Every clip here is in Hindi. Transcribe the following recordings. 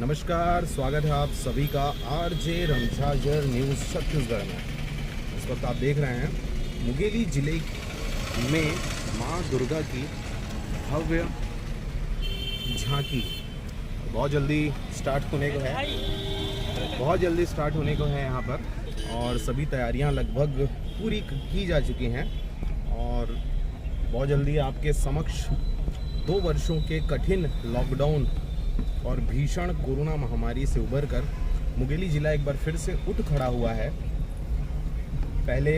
नमस्कार, स्वागत है आप सभी का आरजे रणझाझर न्यूज़ छत्तीसगढ़ में। इस वक्त आप देख रहे हैं मुंगेली जिले में मां दुर्गा की भव्य झांकी बहुत जल्दी स्टार्ट होने को है यहाँ पर, और सभी तैयारियां लगभग पूरी की जा चुकी हैं। और बहुत जल्दी आपके समक्ष 2 वर्षों के कठिन लॉकडाउन और भीषण कोरोना महामारी से उबरकर मुंगेली जिला एक बार फिर से उठ खड़ा हुआ है। पहले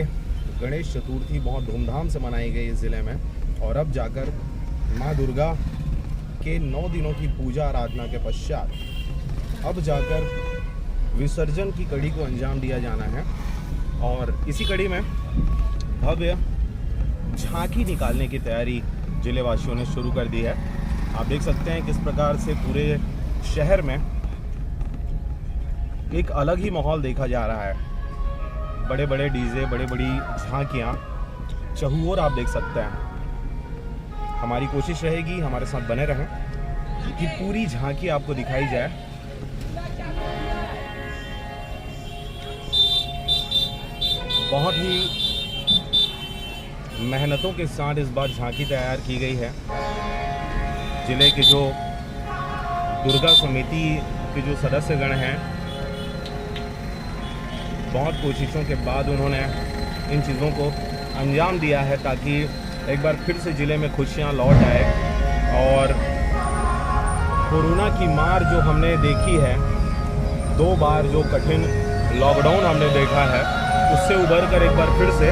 गणेश चतुर्थी बहुत धूमधाम से मनाई गई इस ज़िले में, और अब जाकर मां दुर्गा के 9 दिनों की पूजा आराधना के पश्चात अब जाकर विसर्जन की कड़ी को अंजाम दिया जाना है। और इसी कड़ी में भव्य झांकी निकालने की तैयारी जिले वासियों ने शुरू कर दी है। आप देख सकते हैं किस प्रकार से पूरे शहर में एक अलग ही माहौल देखा जा रहा है। बड़े बड़े डीजे, बड़ी बड़ी झांकियाँ चहुओर आप देख सकते हैं। हमारी कोशिश रहेगी, हमारे साथ बने रहें कि पूरी झांकी आपको दिखाई जाए। बहुत ही मेहनतों के साथ इस बार झांकी तैयार की गई है। जिले के जो दुर्गा समिति के जो सदस्यगण हैं, बहुत कोशिशों के बाद उन्होंने इन चीज़ों को अंजाम दिया है ताकि एक बार फिर से ज़िले में खुशियां लौट आए। और कोरोना की मार जो हमने देखी है, 2 बार जो कठिन लॉकडाउन हमने देखा है, उससे उबर कर एक बार फिर से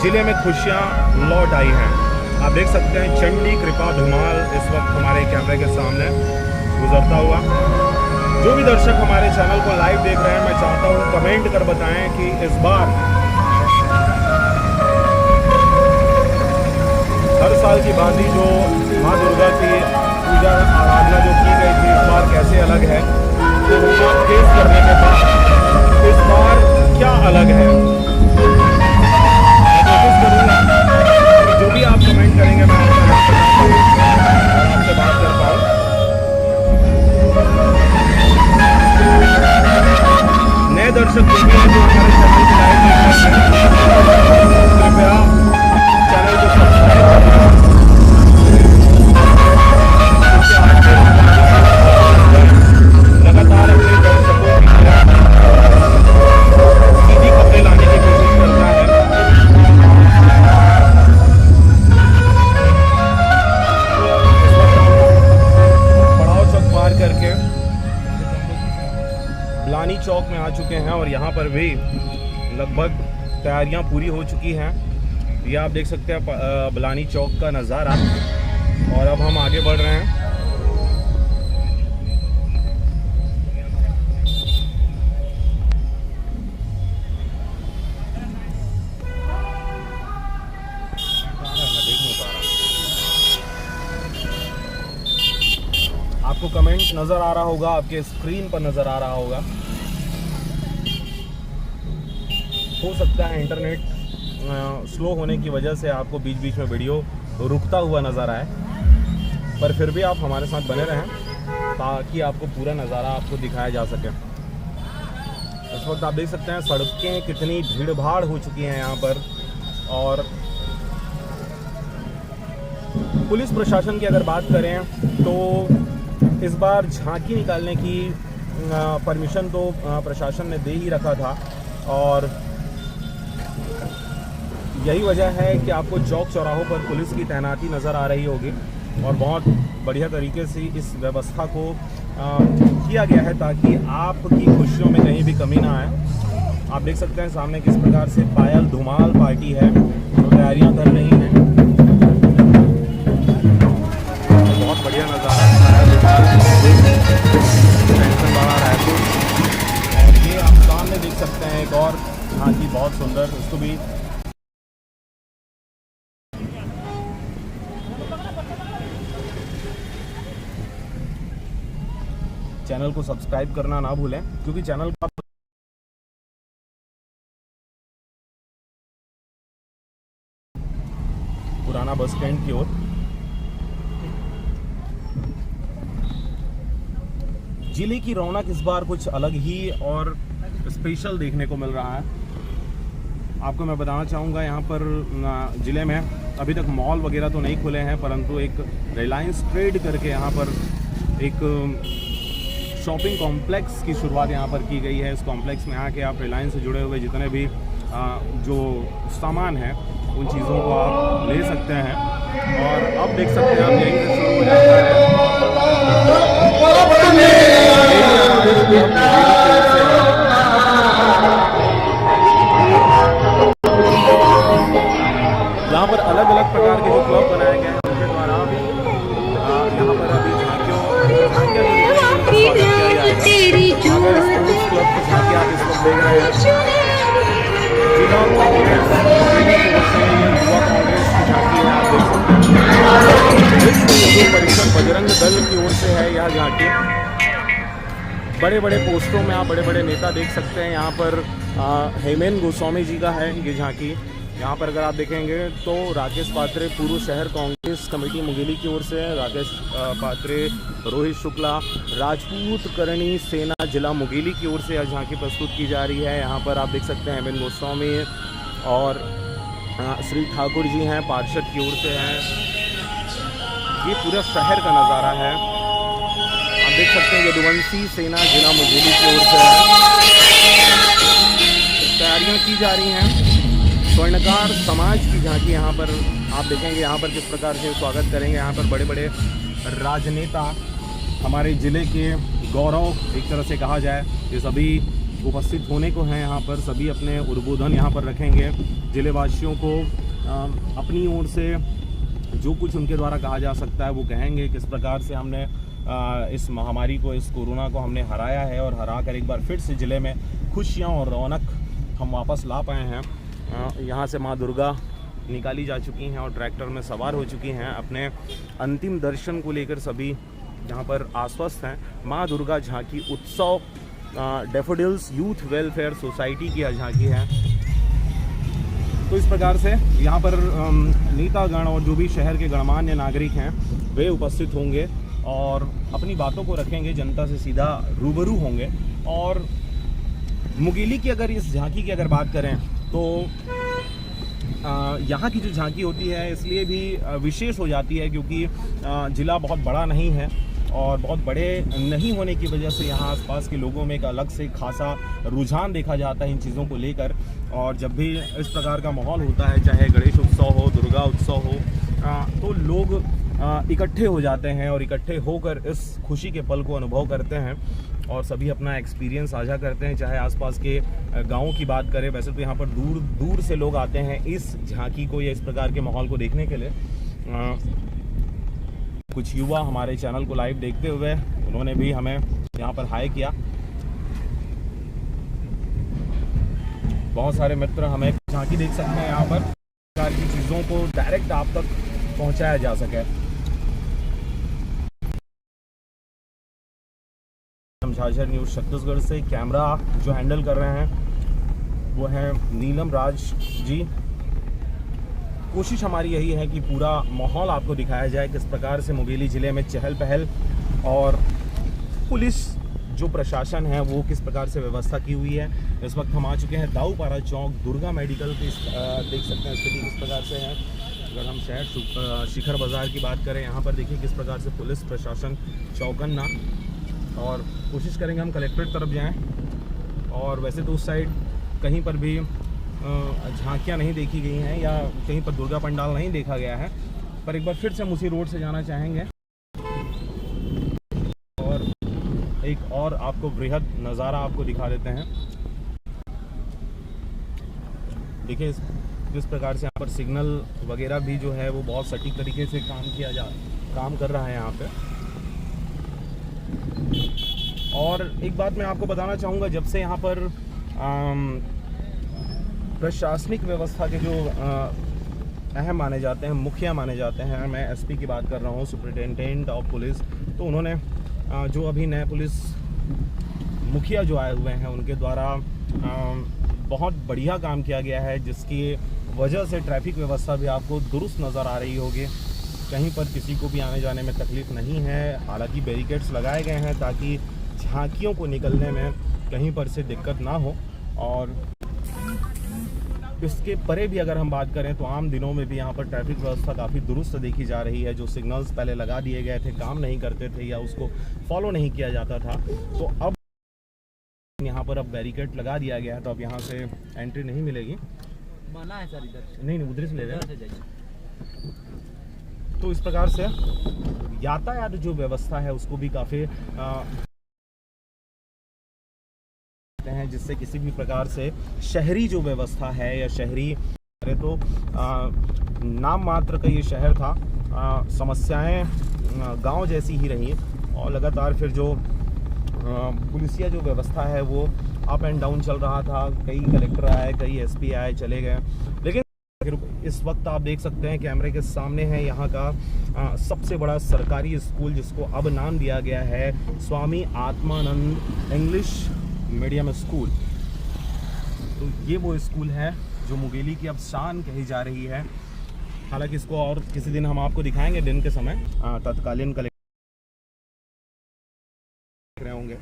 ज़िले में खुशियां लौट आई हैं। आप देख सकते हैं चंडी कृपा धुमाल इस वक्त हमारे कैमरे के सामने गुजरता हुआ। जो भी दर्शक हमारे चैनल को लाइव देख रहे हैं, मैं चाहता हूं कमेंट कर बताएं कि इस बार हर साल की भांति जो मां दुर्गा की पूजा आराधना जो की गई थी, इस बार कैसे अलग है। कोरोना फेस करने के बाद इस बार क्या अलग है, कोशिश करूँगा जो भी आप कमेंट करेंगे मैं आपसे बात कर पाऊँ। नए दर्शक जो भी हैं जो हमारे चैनल को लाइव देख रहे हैं, कृपया चैनल को सब्सक्राइब करें। लगातार अपने दर्शकों की सीधी खबरें लाने की कोशिश करता है। करके ब्लानी चौक में आ चुके हैं और यहाँ पर भी लगभग तैयारियां पूरी हो चुकी हैं। ये आप देख सकते हैं ब्लानी चौक का नज़ारा। और अब हम आगे बढ़ रहे हैं। आपको कमेंट नज़र आ रहा होगा, आपके स्क्रीन पर नज़र आ रहा होगा। हो सकता है इंटरनेट स्लो होने की वजह से आपको बीच बीच में वीडियो रुकता हुआ नज़र आए, पर फिर भी आप हमारे साथ बने रहें ताकि आपको पूरा नज़ारा आपको दिखाया जा सके। इस वक्त आप देख सकते हैं सड़कें कितनी भीड़ भाड़ हो चुकी हैं यहाँ पर। और पुलिस प्रशासन की अगर बात करें तो इस बार झांकी निकालने की परमिशन तो प्रशासन ने दे ही रखा था, और यही वजह है कि आपको चौक चौराहों पर पुलिस की तैनाती नज़र आ रही होगी। और बहुत बढ़िया तरीके से इस व्यवस्था को किया गया है ताकि आपकी खुशियों में कहीं भी कमी ना आए। आप देख सकते हैं सामने किस प्रकार से पायल धुमाल पार्टी है जो तैयारियां कर रही हैं। बहुत बढ़िया नज़ारा रायपुर। और ये आप सामने देख सकते हैं एक और झांकी बहुत सुंदर, उसको भी चैनल को सब्सक्राइब करना ना भूलें, क्योंकि चैनल का पुराना बस स्टैंड की ओर ज़िले की रौनक इस बार कुछ अलग ही और स्पेशल देखने को मिल रहा है। आपको मैं बताना चाहूँगा यहाँ पर ज़िले में अभी तक मॉल वगैरह तो नहीं खुले हैं, परंतु एक रिलायंस ट्रेड करके यहाँ पर एक शॉपिंग कॉम्प्लेक्स की शुरुआत यहाँ पर की गई है। इस कॉम्प्लेक्स में आके आप रिलायंस से जुड़े हुए जितने भी जो सामान है उन चीज़ों को आप ले सकते हैं। और अब देख सकते हैं आप यहीं से शुरू हो जाता है। यहाँ पर अलग अलग प्रकार के जो क्लब बनाए गए हैं उनके द्वारा यहाँ पर अभी झांकियों क्लब की झांकी आप इस वक्त देख रहे हैं। जिला कांग्रेस युवा कांग्रेस की झांकी है, आप देख सकते हैं। विश्व परिषद बजरंग दल की ओर से है यह झांकी। बड़े बड़े पोस्टरों में आप बड़े बड़े नेता देख सकते हैं। यहाँ पर हेमेन गोस्वामी जी का है ये झांकी। यहाँ पर अगर आप देखेंगे तो राकेश पात्रे पूर्व शहर कांग्रेस कमेटी मुंगेली की ओर से है। राकेश पात्रे, रोहित शुक्ला, राजपूत करणी सेना जिला मुंगेली की ओर से यह झांकी प्रस्तुत की जा रही है। यहाँ पर आप देख सकते हैं हेमेन गोस्वामी और श्री ठाकुर जी हैं, पार्षद की ओर से हैं। ये पूरा शहर का नज़ारा है। आप देख सकते हैं यदुवंशी सेना जिला मुंगेली की ओर से है। तैयारियाँ की जा रही हैं। स्वर्णकार समाज की झांकी यहाँ पर आप देखेंगे। यहाँ पर किस प्रकार से स्वागत करेंगे। यहाँ पर बड़े बड़े राजनेता हमारे ज़िले के गौरव एक तरह से कहा जाए, ये सभी उपस्थित होने को हैं। यहाँ पर सभी अपने उद्बोधन यहाँ पर रखेंगे। ज़िलेवासियों को अपनी ओर से जो कुछ उनके द्वारा कहा जा सकता है वो कहेंगे। किस प्रकार से हमने इस महामारी को, इस कोरोना को हमने हराया है और हरा कर एक बार फिर से ज़िले में खुशियाँ और रौनक हम वापस ला पाए हैं। यहाँ से माँ दुर्गा निकाली जा चुकी हैं और ट्रैक्टर में सवार हो चुकी हैं। अपने अंतिम दर्शन को लेकर सभी यहाँ पर आश्वस्त हैं। माँ दुर्गा झांकी उत्सव डैफोडिल्स यूथ वेलफेयर सोसाइटी की झांकी है। तो इस प्रकार से यहाँ पर नेतागण और जो भी शहर के गणमान्य नागरिक हैं वे उपस्थित होंगे और अपनी बातों को रखेंगे, जनता से सीधा रूबरू होंगे। और मुंगेली की अगर इस झांकी की अगर बात करें तो यहाँ की जो झांकी होती है इसलिए भी विशेष हो जाती है क्योंकि ज़िला बहुत बड़ा नहीं है और बहुत बड़े नहीं होने की वजह से यहाँ आसपास के लोगों में एक अलग से खासा रुझान देखा जाता है इन चीज़ों को लेकर। और जब भी इस प्रकार का माहौल होता है, चाहे गणेश उत्सव हो, दुर्गा उत्सव हो, तो लोग इकट्ठे हो जाते हैं और इकट्ठे होकर इस खुशी के पल को अनुभव करते हैं और सभी अपना एक्सपीरियंस साझा करते हैं। चाहे आसपास के गाँव की बात करें, वैसे तो यहाँ पर दूर दूर से लोग आते हैं इस झांकी को या इस प्रकार के माहौल को देखने के लिए। कुछ युवा हमारे चैनल को लाइव देखते हुए उन्होंने भी हमें यहाँ पर हाय किया। बहुत सारे मित्र हमें झांकी देख सकते हैं यहाँ पर, प्रकार की चीज़ों को डायरेक्ट आप तक पहुँचाया जा सके। झाझर न्यूज़ छत्तीसगढ़ से कैमरा जो हैंडल कर रहे हैं वो है नीलम राज जी। कोशिश हमारी यही है कि पूरा माहौल आपको दिखाया जाए, किस प्रकार से मुंगेली ज़िले में चहल पहल और पुलिस जो प्रशासन है वो किस प्रकार से व्यवस्था की हुई है। इस वक्त हम आ चुके हैं दाऊपारा चौक, दुर्गा मेडिकल की देख सकते हैं स्थिति किस प्रकार से है। अगर हम शहर शिखर बाज़ार की बात करें, यहाँ पर देखिए किस प्रकार से पुलिस प्रशासन चौकन्ना, और कोशिश करेंगे हम कलेक्ट्रेट तरफ जाएं। और वैसे तो उस साइड कहीं पर भी झांकियाँ नहीं देखी गई हैं या कहीं पर दुर्गा पंडाल नहीं देखा गया है, पर एक बार फिर से हम उसी रोड से जाना चाहेंगे और एक और आपको बृहद नज़ारा आपको दिखा देते हैं। देखिए किस प्रकार से यहाँ पर सिग्नल वगैरह भी जो है वो बहुत सटीक तरीके से काम कर रहा है यहाँ पे। और एक बात मैं आपको बताना चाहूँगा, जब से यहाँ पर प्रशासनिक व्यवस्था के जो अहम माने जाते हैं, मुखिया माने जाते हैं, मैं एसपी की बात कर रहा हूँ, सुपरिटेंडेंट ऑफ पुलिस, तो उन्होंने जो अभी नए पुलिस मुखिया जो आए हुए हैं उनके द्वारा बहुत बढ़िया काम किया गया है, जिसकी वजह से ट्रैफिक व्यवस्था भी आपको दुरुस्त नज़र आ रही होगी। कहीं पर किसी को भी आने जाने में तकलीफ़ नहीं है। हालांकि बैरिकेड्स लगाए गए हैं ताकि झांकियों को निकलने में कहीं पर से दिक्कत ना हो। और इसके परे भी अगर हम बात करें तो आम दिनों में भी यहाँ पर ट्रैफिक व्यवस्था काफ़ी दुरुस्त देखी जा रही है। जो सिग्नल्स पहले लगा दिए गए थे, काम नहीं करते थे या उसको फॉलो नहीं किया जाता था, तो अब यहाँ पर अब बैरिकेड लगा दिया गया है, तो अब यहाँ से एंट्री नहीं मिलेगी। माना है सर इधर नहीं उधर से ले रहे हैं। तो इस प्रकार से यातायात जो व्यवस्था है उसको भी काफ़ी हैं, जिससे किसी भी प्रकार से शहरी जो व्यवस्था है या शहरी तो नाम मात्र का ये शहर था, समस्याएं गांव जैसी ही रही और लगातार फिर जो पुलिसिया जो व्यवस्था है वो अप एंड डाउन चल रहा था। कई कलेक्टर आए, कई एसपी आए, चले गए, लेकिन इस वक्त आप देख सकते हैं कैमरे के सामने है यहाँ का सबसे बड़ा सरकारी स्कूल, जिसको अब नाम दिया गया है Swami Atmanand English medium school. तो ये वो स्कूल है जो मुंगेली की अब शान कही जा रही है। हालांकि इसको और किसी दिन हम आपको दिखाएंगे दिन के समय। तत्कालीन कलेक्टर रहे होंगे।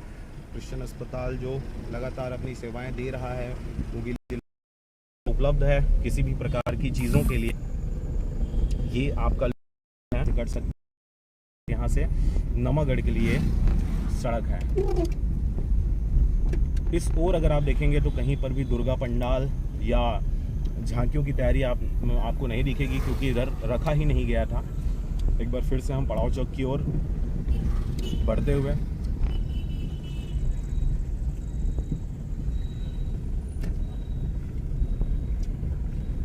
क्रिश्चियन अस्पताल जो लगातार अपनी सेवाएं दे रहा है, मुंगेली उपलब्ध है किसी भी प्रकार की चीज़ों के लिए। ये आपका कर सकते यहाँ से नमागढ़ के लिए सड़क है। इस ओर अगर आप देखेंगे तो कहीं पर भी दुर्गा पंडाल या झांकियों की तैयारी आपको नहीं दिखेगी, क्योंकि इधर रखा ही नहीं गया था। एक बार फिर से हम पड़ाव चौक की ओर बढ़ते हुए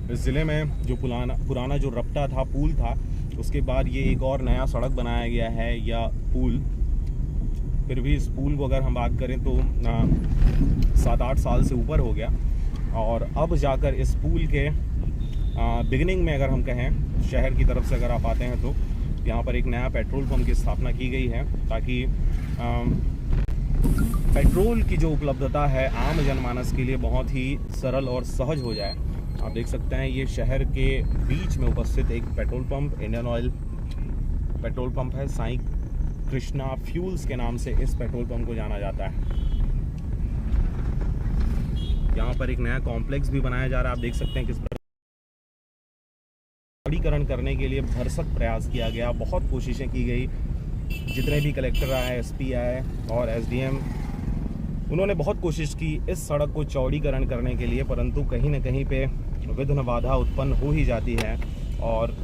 इस ज़िले में जो पुराना जो रपटा था, पुल था, उसके बाद ये एक और नया सड़क बनाया गया है या पुल। फिर भी इस पुल को अगर हम बात करें तो 7-8 साल से ऊपर हो गया, और अब जाकर इस पुल के बिगिनिंग में अगर हम कहें शहर की तरफ से अगर आप आते हैं तो यहाँ पर एक नया पेट्रोल पंप की स्थापना की गई है, ताकि पेट्रोल की जो उपलब्धता है आम जनमानस के लिए बहुत ही सरल और सहज हो जाए। आप देख सकते हैं ये शहर के बीच में उपस्थित एक petrol pump Indian oil petrol pump है। साईं कृष्णा फ्यूल्स के नाम से इस पेट्रोल पंप को जाना जाता है। यहाँ पर एक नया कॉम्प्लेक्स भी बनाया जा रहा है। आप देख सकते हैं किस प्रकार चौड़ीकरण करने के लिए भरसक प्रयास किया गया, बहुत कोशिशें की गई। जितने भी कलेक्टर आए, एसपी आए और एसडीएम, उन्होंने बहुत कोशिश की इस सड़क को चौड़ीकरण करने के लिए, परंतु कहीं न कहीं पे विघ्न बाधा उत्पन्न हो ही जाती है। और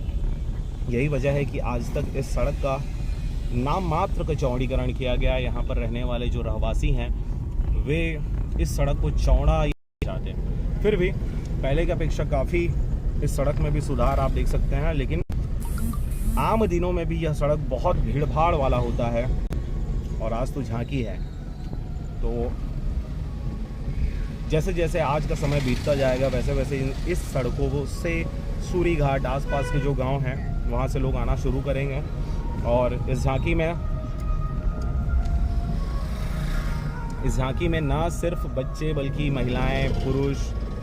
यही वजह है कि आज तक इस सड़क का नाम मात्र का चौड़ीकरण किया गया। यहाँ पर रहने वाले जो रहवासी हैं वे इस सड़क को चौड़ा चाहते हैं। फिर भी पहले की अपेक्षा काफ़ी इस सड़क में भी सुधार आप देख सकते हैं, लेकिन आम दिनों में भी यह सड़क बहुत भीड़ भाड़ वाला होता है। और आज तो झांकी है, तो जैसे जैसे आज का समय बीतता जाएगा वैसे वैसे इस सड़कों से सूरी घाट आसपास के जो गांव हैं वहां से लोग आना शुरू करेंगे। और इस झांकी में ना सिर्फ बच्चे बल्कि महिलाएं, पुरुष,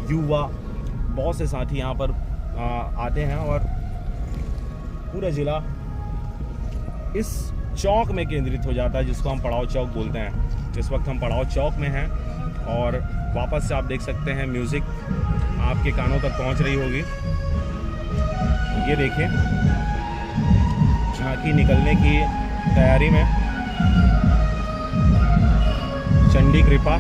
युवा, बहुत से साथी यहाँ पर आते हैं। और पूरा ज़िला इस चौक में केंद्रित हो जाता है, जिसको हम पड़ाव चौक बोलते हैं। इस वक्त हम पड़ाव चौक में हैं और वापस से आप देख सकते हैं म्यूज़िक आपके कानों तक पहुंच रही होगी। ये देखिए झांकी निकलने की तैयारी में, चंडी कृपा।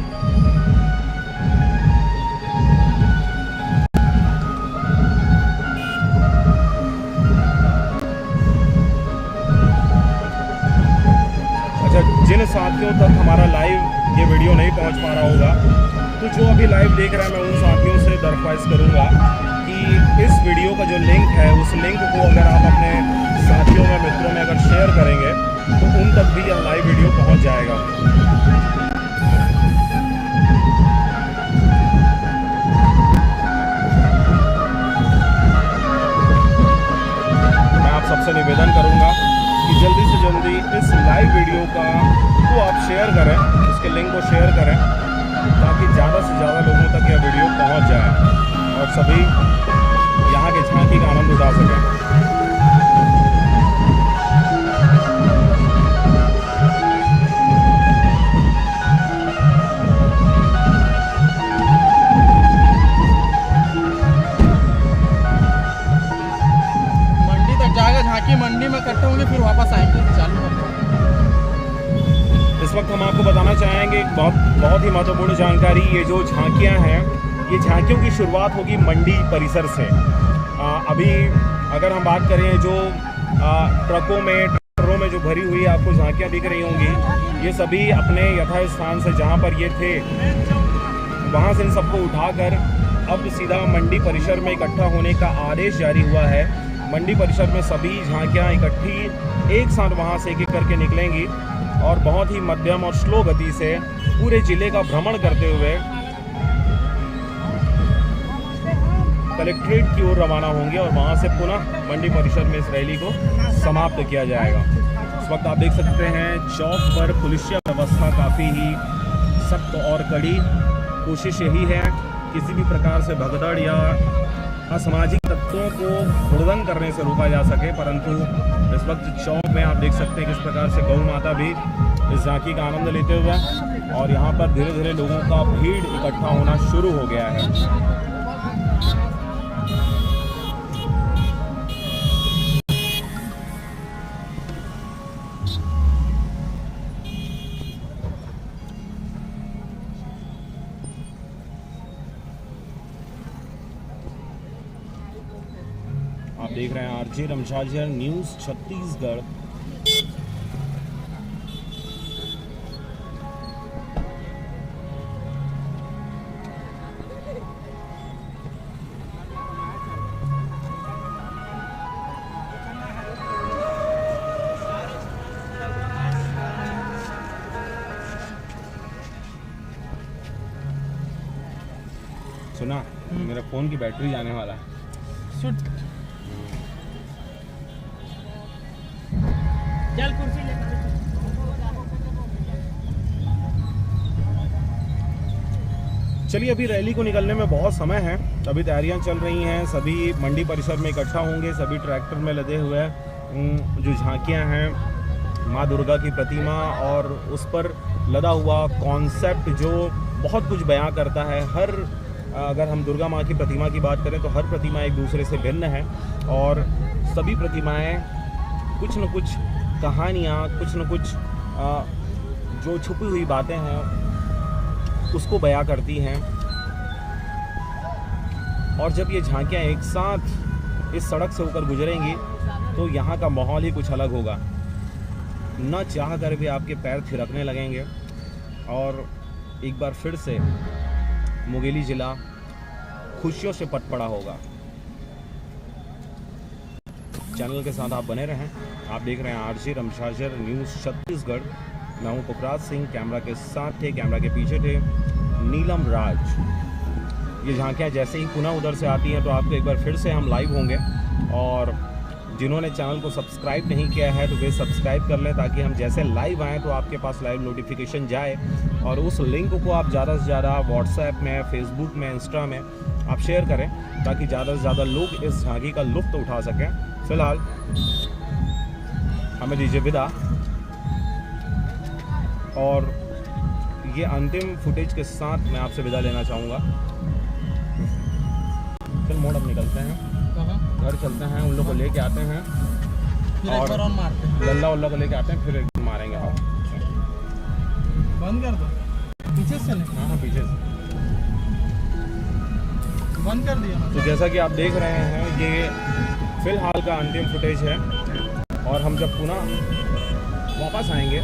अच्छा, जिन साथियों तक हमारा लाइव ये वीडियो नहीं पहुंच पा रहा होगा, तो जो अभी लाइव देख रहा है, मैं उन साथियों से दरख्वास्त करूंगा कि इस वीडियो का जो लिंक है उस लिंक को अगर आप अपने साथियों में, मित्रों में अगर शेयर करेंगे तो उन तक भी यह लाइव वीडियो पहुंच जाएगा। मैं आप सबसे निवेदन करूंगा कि जल्दी से जल्दी इस लाइव वीडियो को आप शेयर करें, उसके लिंक को शेयर करें, ताकि ज़्यादा से ज़्यादा लोगों तक यह वीडियो पहुंच जाए और सभी यहाँ के झांकी का आनंद उठा सकें। बताना चाहेंगे एक बहुत ही महत्वपूर्ण जानकारी। ये जो झांकियाँ हैं, ये झांकियों की शुरुआत होगी मंडी परिसर से। अभी अगर हम बात करें जो ट्रकों में ट्रैक्टरों में जो भरी हुई आपको झांकियाँ दिख रही होंगी, ये सभी अपने यथास्थान से जहाँ पर ये थे वहाँ से इन सबको उठाकर अब सीधा मंडी परिसर में इकट्ठा होने का आदेश जारी हुआ है। मंडी परिसर में सभी झांकियाँ इकट्ठी एक साथ वहाँ से एक एक करके निकलेंगी और बहुत ही मध्यम और स्लो गति से पूरे जिले का भ्रमण करते हुए कलेक्ट्रेट की ओर रवाना होंगे और वहाँ से पुनः मंडी परिसर में इस रैली को समाप्त किया जाएगा। इस वक्त आप देख सकते हैं चौक पर पुलिसिया व्यवस्था काफ़ी ही सख्त और कड़ी। कोशिश यही है किसी भी प्रकार से भगदड़ या असामाजिक तत्वों को हुड़दंग करने से रोका जा सके, परंतु इस वक्त चौक में आप देख सकते हैं किस प्रकार से गौ माता भी इस झांकी का आनंद लेते हुए और यहाँ पर धीरे धीरे लोगों का भीड़ इकट्ठा होना शुरू हो गया है। आप देख रहे हैं आरजे रमशाजर न्यूज़ छत्तीसगढ़। सुना मेरा फ़ोन की बैटरी जाने वाला है। चल कुर्सी ले। चलिए, अभी रैली को निकलने में बहुत समय है, अभी तैयारियां चल रही हैं। सभी मंडी परिसर में इकट्ठा होंगे, सभी ट्रैक्टर में लदे हुए जो झांकियां हैं माँ दुर्गा की प्रतिमा और उस पर लदा हुआ कॉन्सेप्ट जो बहुत कुछ बयां करता है। अगर हम दुर्गा माँ की प्रतिमा की बात करें तो हर प्रतिमा एक दूसरे से भिन्न है और सभी प्रतिमाएं कुछ न कुछ कहानियाँ, कुछ न कुछ जो छुपी हुई बातें हैं उसको बयां करती हैं। और जब ये झांकियाँ एक साथ इस सड़क से होकर गुजरेंगी तो यहाँ का माहौल ही कुछ अलग होगा। न चाह कर भी आपके पैर थिरकने लगेंगे और एक बार फिर से मुंगेली ज़िला खुशियों से पट पड़ा होगा। चैनल के साथ आप बने रहें। आप देख रहे हैं आरजे रमशाजर न्यूज़ छत्तीसगढ़। मैं हूं पुखराज सिंह, कैमरा के साथ थे, कैमरा के पीछे थे नीलम राज। ये झांकियाँ जैसे ही पुनः उधर से आती हैं तो आपको एक बार फिर से हम लाइव होंगे और जिन्होंने चैनल को सब्सक्राइब नहीं किया है तो वे सब्सक्राइब कर लें ताकि हम जैसे लाइव आएँ तो आपके पास लाइव नोटिफिकेशन जाए और उस लिंक को आप ज़्यादा से ज़्यादा व्हाट्सएप में, फेसबुक में, इंस्टा में आप शेयर करें ताकि ज़्यादा से ज़्यादा लोग इस झांकी का लुत्फ़ उठा सकें। फिलहाल हमें दीजिए विदा और ये अंतिम फुटेज के साथ मैं आपसे विदा लेना चाहूँगा। चल मोड़ अब निकलते हैं, घर चलते हैं, उन लोग को लेके आते हैं और लल्ला उल्ला को लेके आते हैं, फिर एक मारेंगे हम। बंद कर दो, पीछे से ले। हाँ पीछे से बंद कर दिया। तो जैसा कि आप देख रहे हैं ये फिलहाल का अंतिम फुटेज है और हम जब पुनः वापस आएंगे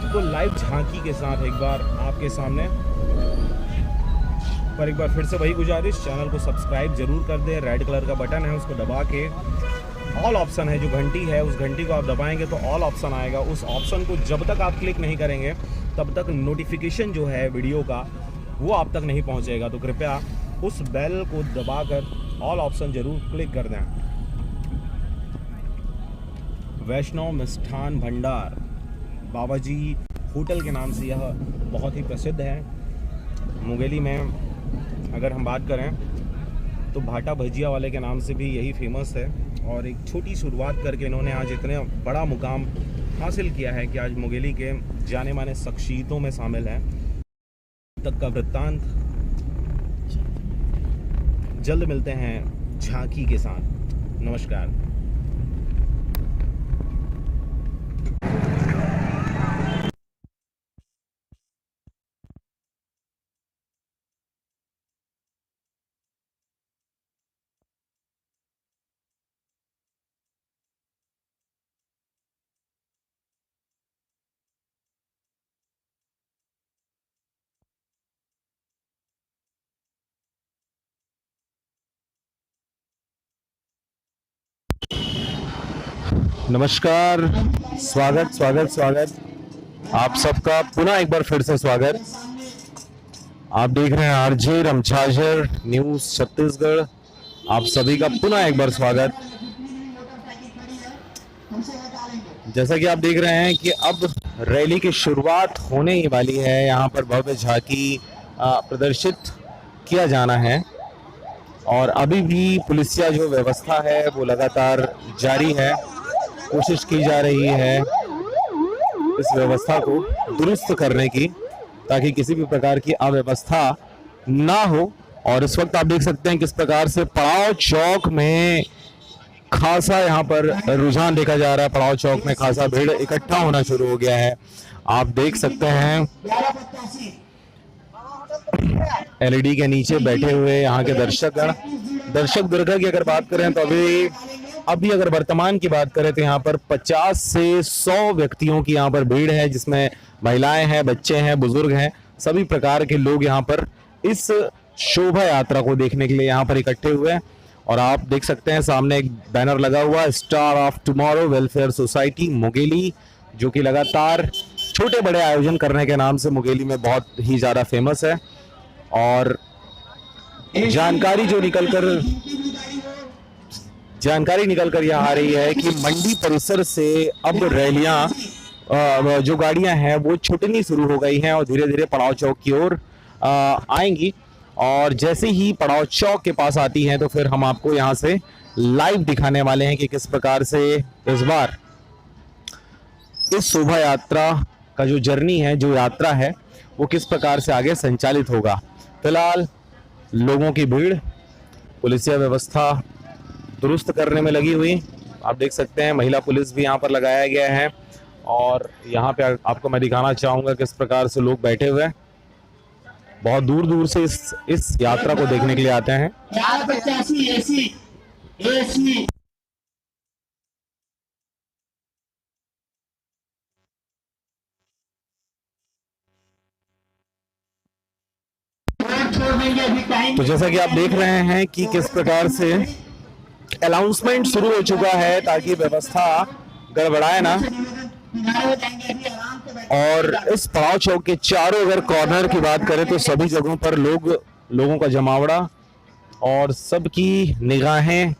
तो लाइव झांकी के साथ एक बार आपके सामने। पर एक बार फिर से वही गुजारिश, चैनल को सब्सक्राइब जरूर कर दें। रेड कलर का बटन है उसको दबा के ऑल ऑप्शन है, जो घंटी है उस घंटी को आप दबाएंगे तो ऑल ऑप्शन आएगा। उस ऑप्शन को जब तक आप क्लिक नहीं करेंगे तब तक नोटिफिकेशन जो है वीडियो का वो आप तक नहीं पहुंचेगा। तो कृपया उस बेल को दबाकर ऑल ऑप्शन जरूर क्लिक कर दें। वैष्णव मिष्ठान भंडार बाबा जी होटल के नाम से यह बहुत ही प्रसिद्ध है। मुंगेली में अगर हम बात करें तो भाटा भजिया वाले के नाम से भी यही फेमस है और एक छोटी शुरुआत करके इन्होंने आज इतने बड़ा मुकाम हासिल किया है कि आज मुंगेली के जाने माने शख्सियतों में शामिल है। तक का वृत्तांत जल्द मिलते हैं झांकी के साथ। नमस्कार। नमस्कार, स्वागत स्वागत स्वागत आप सबका पुनः एक बार फिर से स्वागत। आप देख रहे हैं आरजे रमछाजर न्यूज छत्तीसगढ़। आप सभी का पुनः एक बार स्वागत। जैसा कि आप देख रहे हैं कि अब रैली की शुरुआत होने ही वाली है। यहाँ पर भव्य झांकी प्रदर्शित किया जाना है और अभी भी पुलिसिया जो व्यवस्था है वो लगातार जारी है। कोशिश की जा रही है इस व्यवस्था को दुरुस्त करने की, ताकि किसी भी प्रकार की अव्यवस्था ना हो। और इस वक्त आप देख सकते हैं किस प्रकार से पड़ाव चौक में खासा यहाँ पर रुझान देखा जा रहा है। पड़ाव चौक में खासा भीड़ इकट्ठा होना शुरू हो गया है। आप देख सकते हैं एलईडी के नीचे बैठे हुए यहाँ के दर्शक दीर्घा की अगर बात करें तो अभी अगर वर्तमान की बात करें तो यहाँ पर 50 से 100 व्यक्तियों की यहाँ पर भीड़ है, जिसमें महिलाएं हैं, बच्चे हैं, बुजुर्ग हैं, सभी प्रकार के लोग यहाँ पर इस शोभा यात्रा को देखने के लिए यहाँ पर इकट्ठे हुए हैं। और आप देख सकते हैं सामने एक बैनर लगा हुआ, star of tomorrow welfare society Mungeli, जो कि लगातार छोटे बड़े आयोजन करने के नाम से मुंगेली में बहुत ही ज्यादा फेमस है। और जानकारी निकल कर यह आ रही है कि मंडी परिसर से अब रैलियां जो गाड़ियां हैं वो छूटनी शुरू हो गई हैं और धीरे धीरे पड़ाव चौक की ओर आएंगी। और जैसे ही पड़ाव चौक के पास आती हैं तो फिर हम आपको यहां से लाइव दिखाने वाले हैं कि किस प्रकार से इस बार इस शोभा यात्रा का जो जर्नी है, जो यात्रा है, वो किस प्रकार से आगे संचालित होगा। फिलहाल लोगों की भीड़ पुलिसिया व्यवस्था दुरुस्त करने में लगी हुई आप देख सकते हैं। महिला पुलिस भी यहाँ पर लगाया गया है और यहाँ पे आपको मैं दिखाना चाहूँगा किस प्रकार से लोग बैठे हुए हैं। बहुत दूर दूर से इस यात्रा को देखने के लिए आते हैं। तो जैसा कि आप देख रहे हैं कि किस प्रकार से अनाउंसमेंट शुरू हो चुका है ताकि व्यवस्था गड़बड़ाए ना। और इस पड़ाव चौक के चारों अगर कॉर्नर की बात करें तो सभी जगहों पर लोगों का जमावड़ा और सबकी निगाहें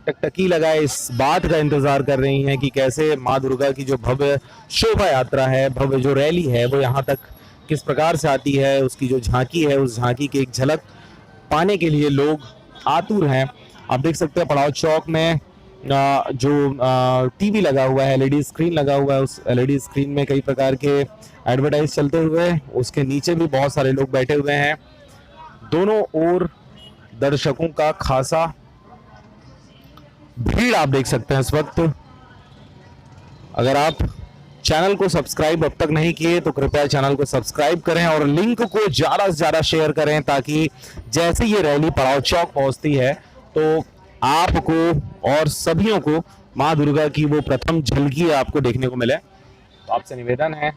टकटकी लगाए इस बात का इंतजार कर रही हैं कि कैसे माँ दुर्गा की जो भव्य शोभा यात्रा है, भव्य जो रैली है, वो यहाँ तक किस प्रकार से आती है। उसकी जो झांकी है, उस झांकी की एक झलक पाने के लिए लोग आतुर हैं। आप देख सकते हैं पड़ाव चौक में जो टीवी लगा हुआ है, एलईडी स्क्रीन लगा हुआ है, उस एलईडी स्क्रीन में कई प्रकार के एडवर्टाइज चलते हुए, उसके नीचे भी बहुत सारे लोग बैठे हुए हैं। दोनों ओर दर्शकों का खासा भीड़ आप देख सकते हैं इस वक्त। अगर आप चैनल को सब्सक्राइब अब तक नहीं किए तो कृपया चैनल को सब्सक्राइब करें और लिंक को ज्यादा से ज्यादा शेयर करें, ताकि जैसे ये रैली पड़ाव चौक पहुंचती है तो आपको और सभियों को माँ दुर्गा की वो प्रथम झलकी आपको देखने को मिले। तो आपसे निवेदन है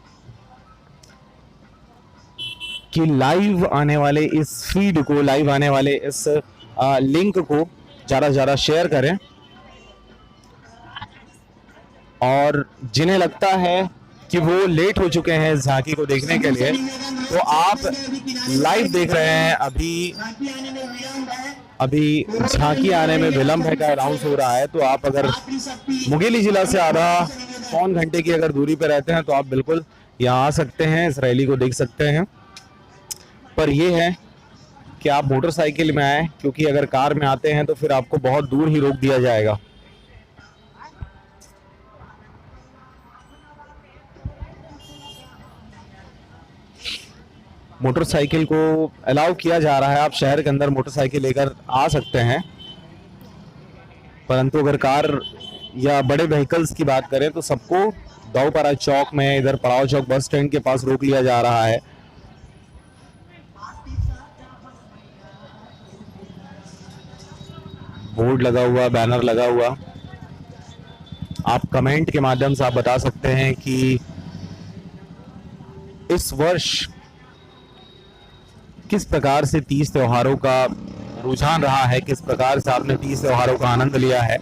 कि लाइव आने वाले इस फीड को, लाइव आने वाले इस लिंक को ज्यादा से ज्यादा शेयर करें। और जिन्हें लगता है कि वो लेट हो चुके हैं इस झांकी को देखने के लिए, तो आप लाइव देख रहे हैं। अभी झांकी आने में विलंब है का अनाउंस हो रहा है। तो आप अगर मुंगेली जिला से आधा पौन घंटे की अगर दूरी पर रहते हैं तो आप बिल्कुल यहाँ आ सकते हैं, इस रैली को देख सकते हैं। पर यह है कि आप मोटरसाइकिल में आए, क्योंकि अगर कार में आते हैं तो फिर आपको बहुत दूर ही रोक दिया जाएगा। मोटरसाइकिल को अलाउ किया जा रहा है, आप शहर के अंदर मोटरसाइकिल लेकर आ सकते हैं, परंतु अगर कार या बड़े व्हीकल्स की बात करें तो सबको दाऊपारा चौक में, इधर पड़ाव चौक बस स्टैंड के पास रोक लिया जा रहा है। बोर्ड लगा हुआ, बैनर लगा हुआ। आप कमेंट के माध्यम से आप बता सकते हैं कि इस वर्ष किस प्रकार से तीज त्योहारों का रुझान रहा है, किस प्रकार से आपने तीज त्योहारों का आनंद लिया है।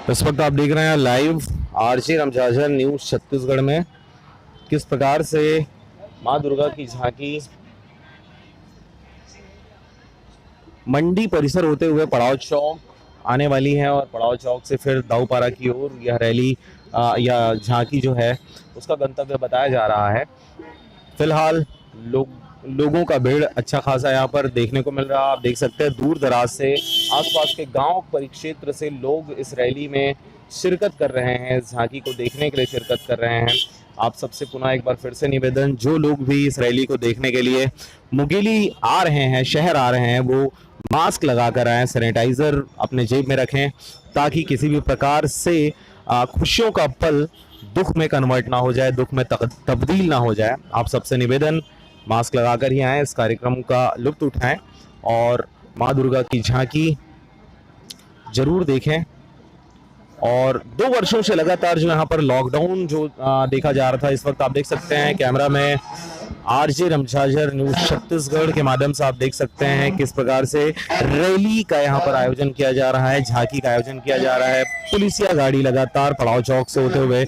इस वक्त आप देख रहे हैं लाइव आरजे रमझाझर न्यूज छत्तीसगढ़ में किस प्रकार से माँ दुर्गा की झांकी मंडी परिसर होते हुए पड़ाव चौक आने वाली है और पड़ाव चौक से फिर दाऊपारा की ओर यह रैली या झांकी जो है उसका गंतव्य बताया जा रहा है। फिलहाल लोगों का भीड़ अच्छा खासा यहाँ पर देखने को मिल रहा है। आप देख सकते हैं दूर दराज से आसपास के गांव परिक्षेत्र से लोग इस रैली में शिरकत कर रहे हैं, झांकी को देखने के लिए शिरकत कर रहे हैं। आप सबसे पुनः एक बार फिर से निवेदन, जो लोग भी इस रैली को देखने के लिए मुगेली आ रहे हैं, शहर आ रहे हैं, वो मास्क लगा कर आएँ, सैनिटाइज़र अपने जेब में रखें ताकि किसी भी प्रकार से खुशियों का पल दुख में कन्वर्ट ना हो जाए, दुख में तब्दील ना हो जाए। आप सबसे निवेदन, मास्क लगाकर ही आएँ, इस कार्यक्रम का लुत्फ़ उठाएं और माँ दुर्गा की झांकी जरूर देखें। और 2 वर्षों से लगातार जो यहाँ पर लॉकडाउन जो देखा जा रहा था, इस वक्त आप देख सकते हैं कैमरा में आरजे रमझाझर न्यूज छत्तीसगढ़ के माध्यम से आप देख सकते हैं किस प्रकार से रैली का यहाँ पर आयोजन किया जा रहा है, झांकी का आयोजन किया जा रहा है। पुलिसिया गाड़ी लगातार पड़ाव चौक से होते हुए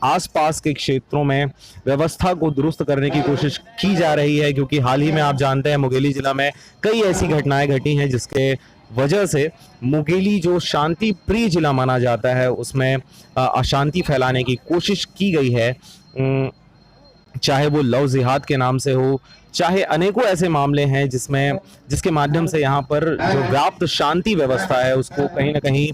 आसपास के क्षेत्रों में व्यवस्था को दुरुस्त करने की कोशिश की जा रही है, क्योंकि हाल ही में आप जानते हैं मुंगेली जिला में कई ऐसी घटनाएं घटी हैं जिसके वजह से मुंगेली जो शांति प्रिय जिला माना जाता है उसमें अशांति फैलाने की कोशिश की गई है। चाहे वो लव जिहाद के नाम से हो, चाहे अनेकों ऐसे मामले हैं जिसके माध्यम से यहाँ पर जो व्याप्त शांति व्यवस्था है उसको कहीं ना कहीं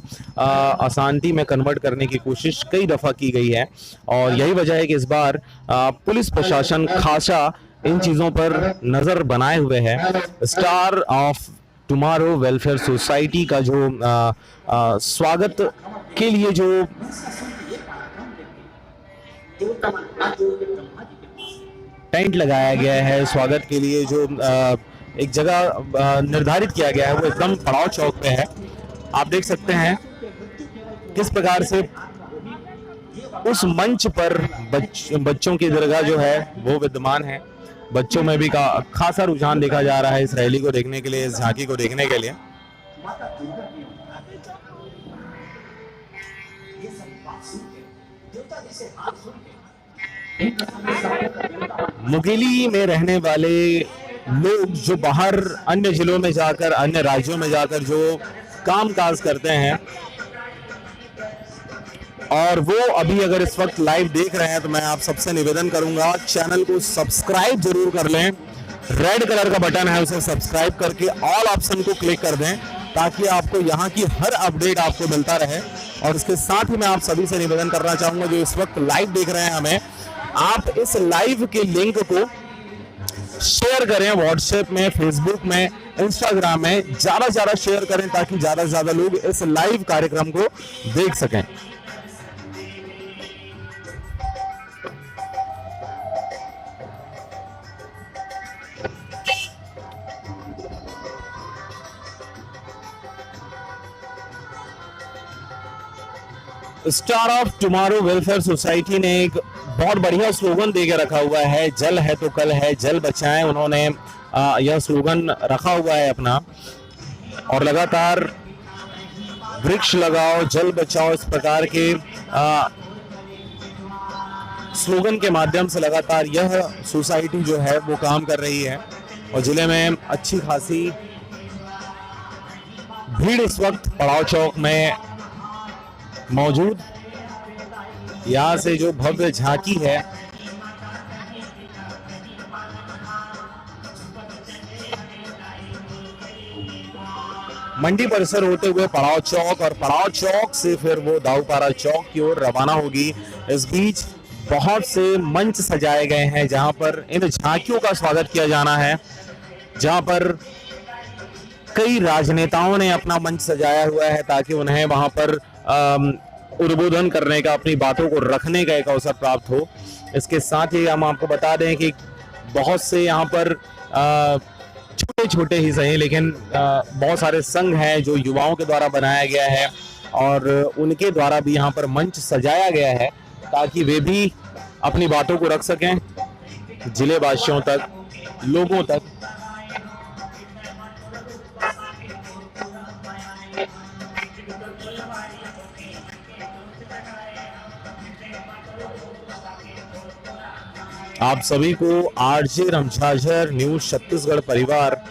अशांति में कन्वर्ट करने की कोशिश कई दफ़ा की गई है। और यही वजह है कि इस बार पुलिस प्रशासन खासा इन चीज़ों पर नज़र बनाए हुए है। Star of tomorrow welfare society का जो स्वागत के लिए जो टेंट लगाया गया है, स्वागत के लिए जो एक जगह निर्धारित किया गया है वो एकदम पड़ाव चौक पे है। आप देख सकते हैं किस प्रकार से उस मंच पर बच्चों की दरगाह जो है वो विद्यमान है। बच्चों में भी खासा रुझान देखा जा रहा है इस रैली को देखने के लिए, इस झांकी को देखने के लिए। मुंगेली में रहने वाले लोग जो बाहर अन्य जिलों में जाकर, अन्य राज्यों में जाकर जो कामकाज करते हैं और वो अभी अगर इस वक्त लाइव देख रहे हैं तो मैं आप सबसे निवेदन करूंगा चैनल को सब्सक्राइब जरूर कर लें। रेड कलर का बटन है उसे सब्सक्राइब करके ऑल ऑप्शन को क्लिक कर दें ताकि आपको यहाँ की हर अपडेट आपको मिलता रहे। और इसके साथ ही मैं आप सभी से निवेदन करना चाहूंगा जो इस वक्त लाइव देख रहे हैं हमें, आप इस लाइव के लिंक को शेयर करें व्हाट्सएप में, फेसबुक में, इंस्टाग्राम में, ज्यादा से ज्यादा शेयर करें ताकि ज्यादा से ज्यादा लोग इस लाइव कार्यक्रम को देख सकें। Star of tomorrow welfare society ने एक बहुत बढ़िया स्लोगन दे के रखा हुआ है, जल है तो कल है, जल बचाएं। उन्होंने यह स्लोगन रखा हुआ है अपना, और लगातार वृक्ष लगाओ जल बचाओ इस प्रकार के स्लोगन के माध्यम से लगातार यह सोसाइटी जो है वो काम कर रही है। और जिले में अच्छी खासी भीड़ इस वक्त पड़ाव चौक में मौजूद। यहाँ से जो भव्य झांकी है मंडी परिसर होते हुए पड़ाव चौक, और पड़ाव चौक से फिर वो दाऊपारा चौक की ओर रवाना होगी। इस बीच बहुत से मंच सजाए गए हैं जहां पर इन झांकियों का स्वागत किया जाना है, जहां पर कई राजनेताओं ने अपना मंच सजाया हुआ है ताकि उन्हें वहां पर उद्बोधन करने का, अपनी बातों को रखने का एक अवसर प्राप्त हो। इसके साथ ही हम आपको बता दें कि बहुत से यहाँ पर छोटे छोटे ही सही लेकिन बहुत सारे संघ हैं जो युवाओं के द्वारा बनाया गया है और उनके द्वारा भी यहाँ पर मंच सजाया गया है ताकि वे भी अपनी बातों को रख सकें जिले वासियों तक, लोगों तक। आप सभी को आरजे रमझाझर न्यूज छत्तीसगढ़ परिवार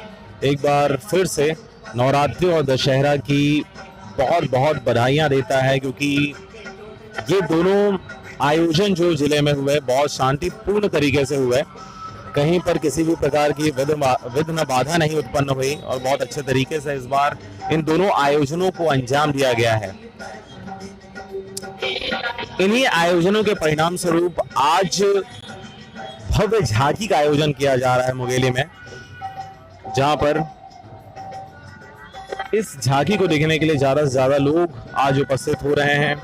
एक बार फिर से नवरात्रि और दशहरा की बहुत बहुत बधाइयां देता है, क्योंकि ये दोनों आयोजन जो जिले में हुए बहुत शांतिपूर्ण तरीके से हुए। कहीं पर किसी भी प्रकार की विघ्न बाधा नहीं उत्पन्न हुई और बहुत अच्छे तरीके से इस बार इन दोनों आयोजनों को अंजाम दिया गया है। इन्हीं आयोजनों के परिणाम स्वरूप आज भव्य झांकी का आयोजन किया जा रहा है मुंगेली में, जहां पर इस झांकी को देखने के लिए ज्यादा से ज्यादा लोग आज उपस्थित हो रहे हैं।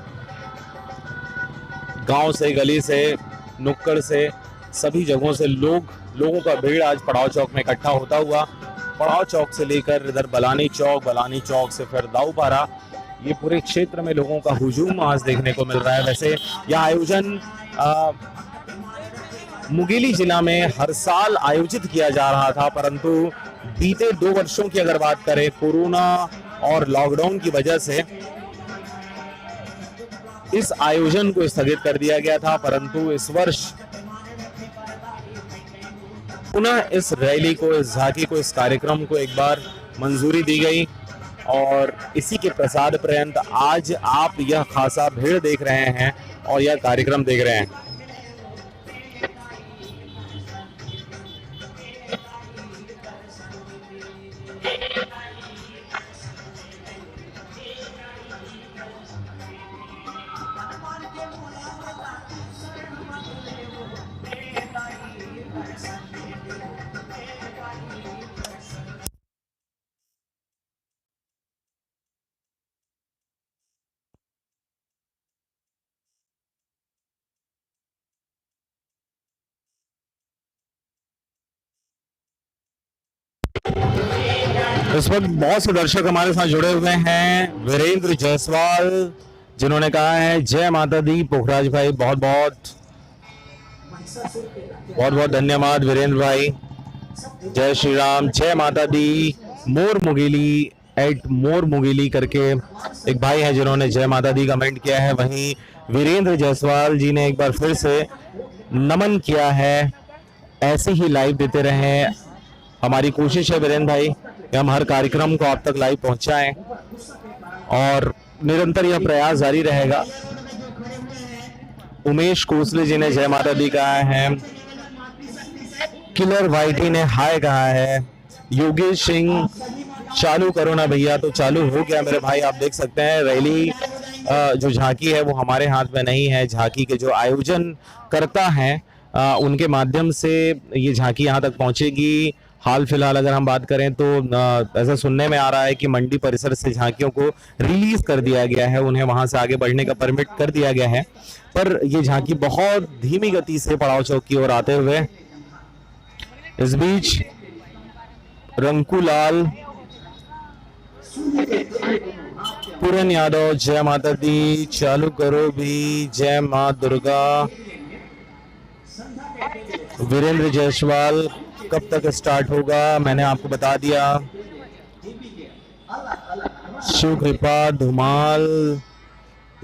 गांव से, गली से, नुक्कड़ से, सभी जगहों से लोगों का भीड़ आज पड़ाव चौक में इकट्ठा होता हुआ पड़ाव चौक से लेकर इधर बलानी चौक से फिर दाऊपारा, ये पूरे क्षेत्र में लोगों का हुजूम आज देखने को मिल रहा है। वैसे यह आयोजन मुंगेली जिला में हर साल आयोजित किया जा रहा था, परंतु बीते 2 वर्षों की अगर बात करें, कोरोना और लॉकडाउन की वजह से इस आयोजन को स्थगित कर दिया गया था। परंतु इस वर्ष पुनः इस रैली को, इस झांकी को, इस कार्यक्रम को एक बार मंजूरी दी गई और इसी के प्रसाद पर्यंत आज आप यह खासा भीड़ देख रहे हैं और यह कार्यक्रम देख रहे हैं। इस वक्त बहुत से दर्शक हमारे साथ जुड़े हुए हैं। वीरेंद्र जायसवाल जिन्होंने कहा है जय माता दी। पोखराज भाई बहुत बहुत धन्यवाद वीरेंद्र भाई। जय श्री राम, जय माता दी। मोर मुगेली करके एक भाई है जिन्होंने जय माता दी कमेंट किया है। वहीं वीरेंद्र जायसवाल जी ने एक बार फिर से नमन किया है। ऐसे ही लाइव देते रहें, हमारी कोशिश है वीरेंद्र भाई कि हम हर कार्यक्रम को आप तक लाइव पहुंचाएं और निरंतर यह प्रयास जारी रहेगा। उमेश कोसले जी ने जय माता दी कहा है। किलर वाइटी ने हाय कहा है। योगेश सिंह चालू करो ना भैया, तो चालू हो गया मेरे भाई। आप देख सकते हैं रैली जो झांकी है वो हमारे हाथ में नहीं है। झांकी के जो आयोजन करता है उनके माध्यम से ये झांकी यहाँ तक पहुंचेगी। हाल फिलहाल अगर हम बात करें तो ऐसा सुनने में आ रहा है कि मंडी परिसर से झांकियों को रिलीज कर दिया गया है, उन्हें वहां से आगे बढ़ने का परमिट कर दिया गया है। पर ये झांकी बहुत धीमी गति से पड़ाव चौक की ओर आते हुए, इस बीच रंकूलाल पूरन यादव जय माता दी, चालू करो भी, जय माँ दुर्गा। वीरेंद्र जायसवाल कब तक स्टार्ट होगा मैंने आपको बता दिया। शिव कृपा धुमाल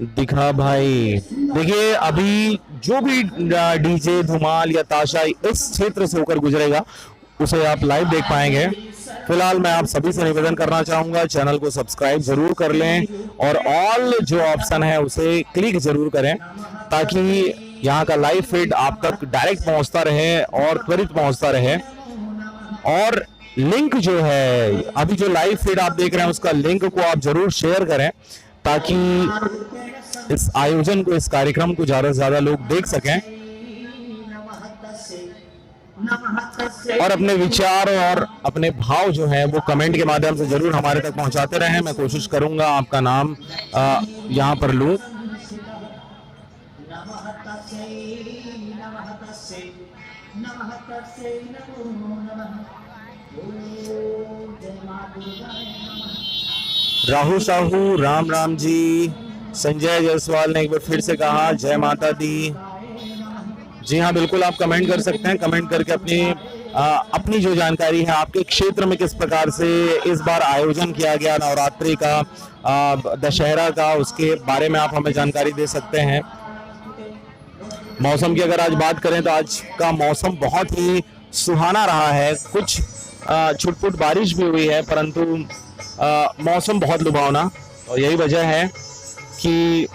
दिखा भाई। देखिए अभी जो भी डीजे धुमाल या ताशा इस क्षेत्र से होकर गुजरेगा उसे आप लाइव देख पाएंगे। फिलहाल मैं आप सभी से निवेदन करना चाहूंगा, चैनल को सब्सक्राइब जरूर कर लें और ऑल जो ऑप्शन है उसे क्लिक जरूर करें ताकि यहाँ का लाइव फीड आप तक डायरेक्ट पहुंचता रहे और त्वरित पहुंचता रहे। और लिंक जो है, अभी जो लाइव फीड आप देख रहे हैं उसका लिंक को आप जरूर शेयर करें ताकि इस आयोजन को, इस कार्यक्रम को ज्यादा से ज्यादा लोग देख सकें। और अपने विचार और अपने भाव जो है वो कमेंट के माध्यम से जरूर हमारे तक पहुंचाते रहें। मैं कोशिश करूंगा आपका नाम यहाँ पर लूं। राहु साहू, राम राम जी। संजय जायसवाल ने एक बार फिर से कहा जय माता दी। जी हाँ, बिल्कुल आप कमेंट कर सकते हैं। कमेंट करके अपनी जो जानकारी है आपके क्षेत्र में किस प्रकार से इस बार आयोजन किया गया नवरात्रि का, दशहरा का, उसके बारे में आप हमें जानकारी दे सकते हैं। मौसम की अगर आज बात करें तो आज का मौसम बहुत ही सुहाना रहा है। कुछ छुटपुट बारिश भी हुई है, परंतु मौसम बहुत लुभावना, और यही वजह है कि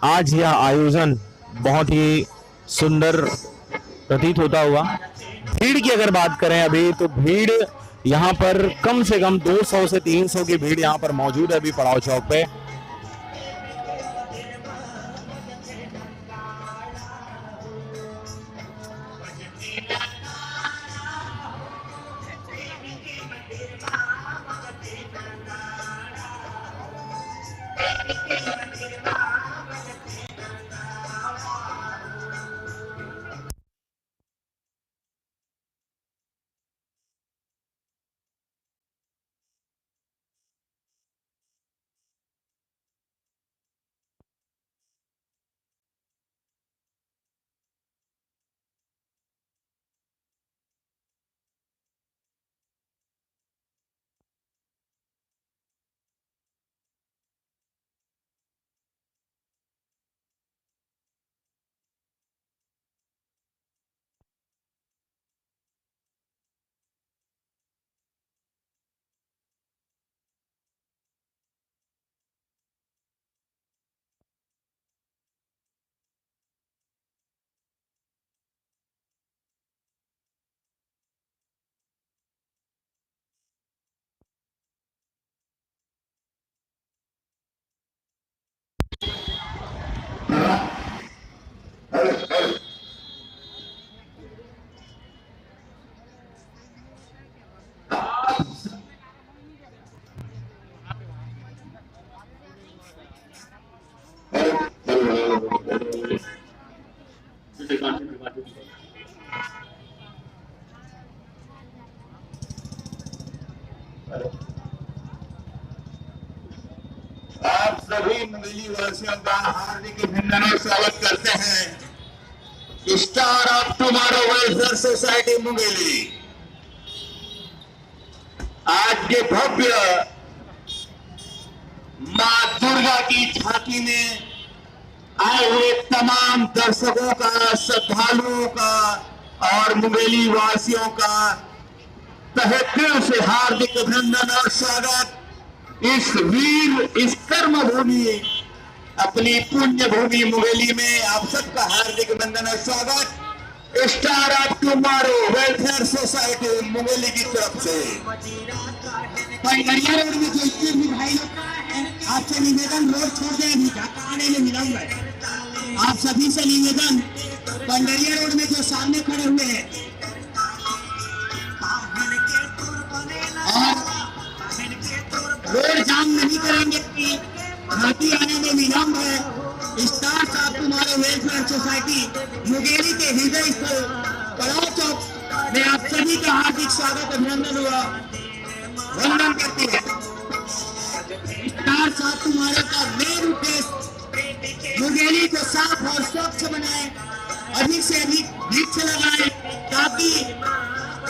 आज यह आयोजन बहुत ही सुंदर प्रतीत होता हुआ। भीड़ की अगर बात करें अभी, तो भीड़ यहाँ पर कम से कम 200 से 300 की भीड़ यहाँ पर मौजूद है अभी पड़ाव चौक पे। आप सभी मुंगेली वासियों का हार्दिक अभिनंदन और स्वागत करते हैं star of tomorrow welfare society Mungeli. आज के भव्य मां दुर्गा की झांकी में आए हुए तमाम दर्शकों का, श्रद्धालुओं का और मुंगेली वासियों का तहे दिल से हार्दिक अभिनंदन और स्वागत। इस कर्म भूमि, अपनी पुण्य भूमि मुंगेली में आप सबका हार्दिक अभिनंदन और स्वागत star of tomorrow welfare society Mungeli की तरफ से। पंडरिया रोड में जो स्थित भाई लोग आपसे निवेदन, रोड छोड़ दें, आने में विलम्ब है। आप सभी से निवेदन, पंडरिया रोड में जो सामने खड़े हुए हैं रोड जाम नहीं करेंगे कि घाटी आने में विलम्ब है। Star of tomorrow welfare society Mungeli के हृदय स्थल पड़ाव चौक में आप सभी का हार्दिक स्वागत, अभिनंदन हुआ, वंदन करती है। स्टार ऑफ टुमारो का मेन उद्देश्य मुंगेली को साफ और स्वच्छ बनाए, अधिक से अधिक वृक्ष लगाए ताकि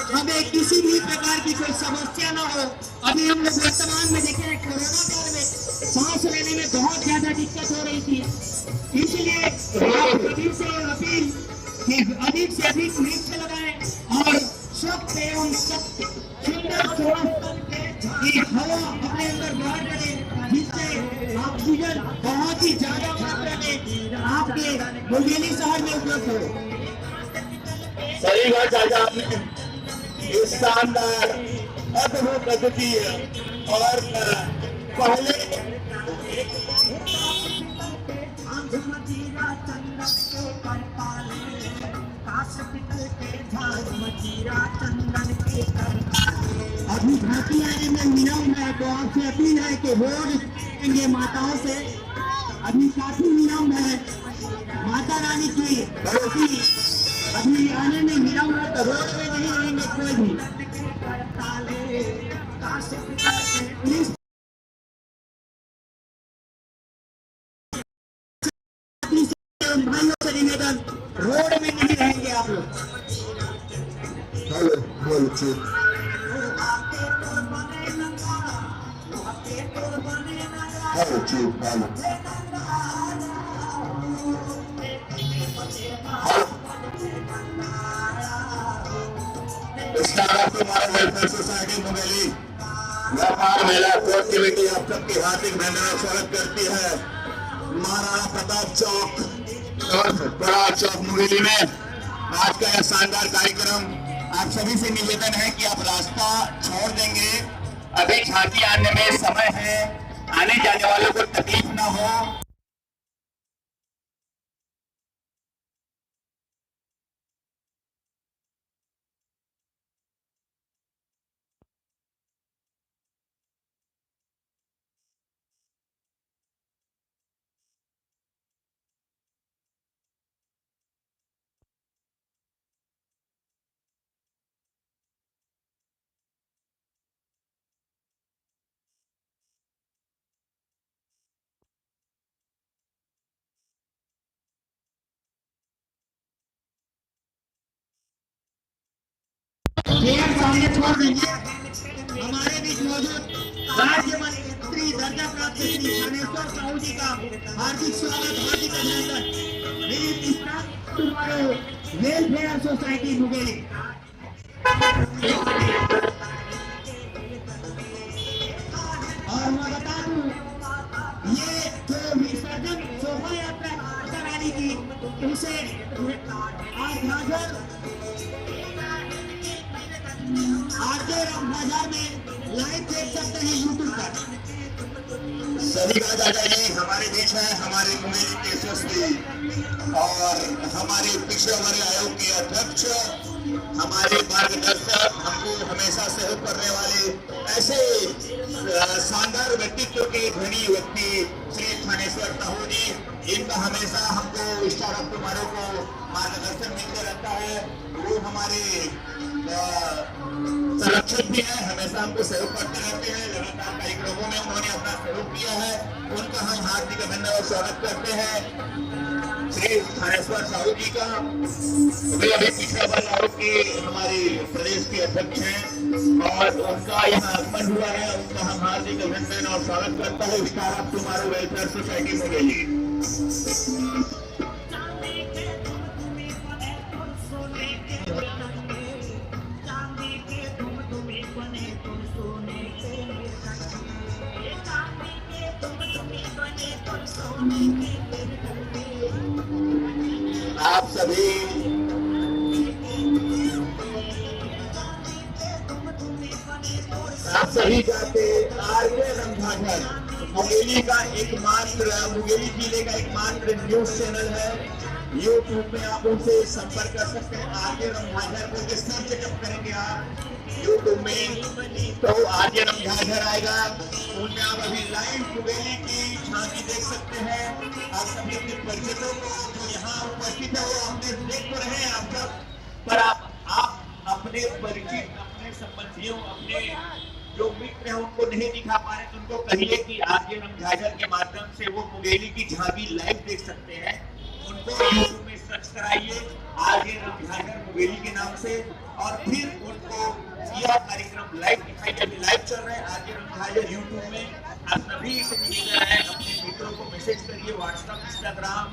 हमें किसी भी प्रकार की कोई समस्या ना हो। अभी हम लोग वर्तमान में देखे हैं, कोरोना काल में सांस लेने में बहुत ज्यादा दिक्कत हो रही थी, इसलिए आप सभी से अपील कि अधिक से अधिक वृक्ष लगाएं और स्वच्छ एवं सुंदर की हवा अपने अंदर बाहर करें, जिससे ऑक्सीजन बहुत ही ज्यादा मात्रा में आपके मुंगेली शहर में उपलब्ध हो। सही बात चाचा आपने शानदार अद्भुत अद्वितीय और पहले अभी झांकी आने में विलम्ब है, तो आपसे अपील है कि वोट देंगे माताओं से। अभी काफी विलम्ब है, माता रानी की भरोसी अभी आने में विलम्ब है, तो रोड में नहीं रहेंगे कोई भी। पुलिस भाइयों से निवेदन, रोड में नहीं रहेंगे आप लोग। सोसाइटी मुंगेली व्यापार महिला कोर्ट कमेटी आप सबकी हार्दिक अभिनंदन और स्वागत करती है। महाराणा प्रताप चौक बड़ा चौक मुंगेली में आज का यह शानदार कार्यक्रम, आप सभी से निवेदन है कि आप रास्ता छोड़ देंगे। अभी झांकी आने में समय है, आने जाने वालों को तकलीफ ना हो। सामने छोड़ देंगे। हमारे बीच मौजूद राज्य मंत्री दर्जा प्राप्त श्री थानेश्वर साहू जी का हार्दिक स्वागत, हार्दिक अभिनंदन। मेरी तुम्हारे वेलफेयर सोसाइटी मुंगेली। और मैं बता दूं, ये जो विसर्जन शोभा यात्रा माता रानी की, उसे आज झाझर आरके राम बाजार में लाइव देख सकते हैं यूट्यूब पर। सभी का दादा जी हमारे बीच है, हमारे मुंगेली के एसएसपी और हमारे पिछड़ा वर्ग आयोग के अध्यक्ष, हमारे मार्गदर्शक, हमको हमेशा सहयोग करने वाले ऐसे शानदार व्यक्तित्व के धनी व्यक्ति श्री थानेश्वर साहू जी, इनका हमेशा हमको स्टार अप कुमारों को मार्गदर्शन मिलते रहता है। वो हमारे संरक्षक भी है, हमेशा हमको सहयोग करते रहते हैं। लगातार कार्यक्रमों में उन्होंने अपना सहयोग किया है, उनका हम हार्दिक अभिनंदन और स्वागत करते हैं। श्री थानेश्वर साहू जी का वे अभी पिछड़ा वर्ग आयोग के हमारे प्रदेश के अध्यक्ष हैं और उनका यहाँ आगमन हुआ है, उनका हम हार्दिक अभिनंदन और स्वागत करता है। Star of tomorrow welfare society Mungeli. आप सभी जाते आरके रंगघाघर मुंगेली का एकमात्र, मुंगेली जिले का एकमात्र न्यूज चैनल है। यूट्यूब में आप उनसे संपर्क कर सकते हैं। आरके रंगघाघर को सर्च जब करेंगे आप यूट्यूब में तो आरके रंगघाघर आएगा, उनमें आप अभी लाइव मुंगेली की झांकी देख सकते हैं। आप सभी अपने परिचितों को जो यहाँ उपस्थित है वो अपने देख तो रहे हैं आप सब, पर आप अपने परिचित, अपने संबंधियों, अपने जो मित्र हैं उनको नहीं दिखा पा रहे तो उनको कहिए कि आरके रंगघाघर के माध्यम से वो मुंगेली की झांकी लाइव देख सकते हैं। उनको यूट्यूब में सर्च कराइए आरके रंगघाघर मुंगेली के नाम से, और फिर उनको यह कार्यक्रम लाइव दिखाई देगी। लाइव चल रहा है आरके रंगघाघर यूट्यूब में। आप सभी से निवेदन है, अपने मित्रों को मैसेज करिए, व्हाट्सएप, इंस्टाग्राम,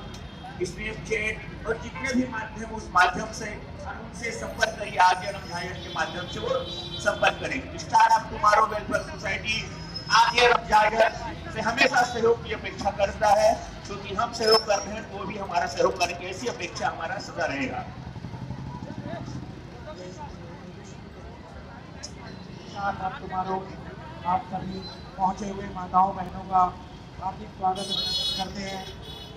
स्नैपचैट और जितने भी माध्यम, उस माध्यम से उनसे संपर्क करिए। आरके रंगघाघर के माध्यम से वो संपर्क करेंगे। Star of tomorrow welfare society RK रंगघाघर से हमेशा सहयोग की अपेक्षा करता है, क्योंकि हम सहयोग करते हैं तो भी हमारा सहयोग करेंगे, ऐसी अपेक्षा हमारा सदा रहेगा। आप तुम्हारो आप सभी पहुंचे हुए माताओं बहनों का हार्दिक स्वागत करते हैं।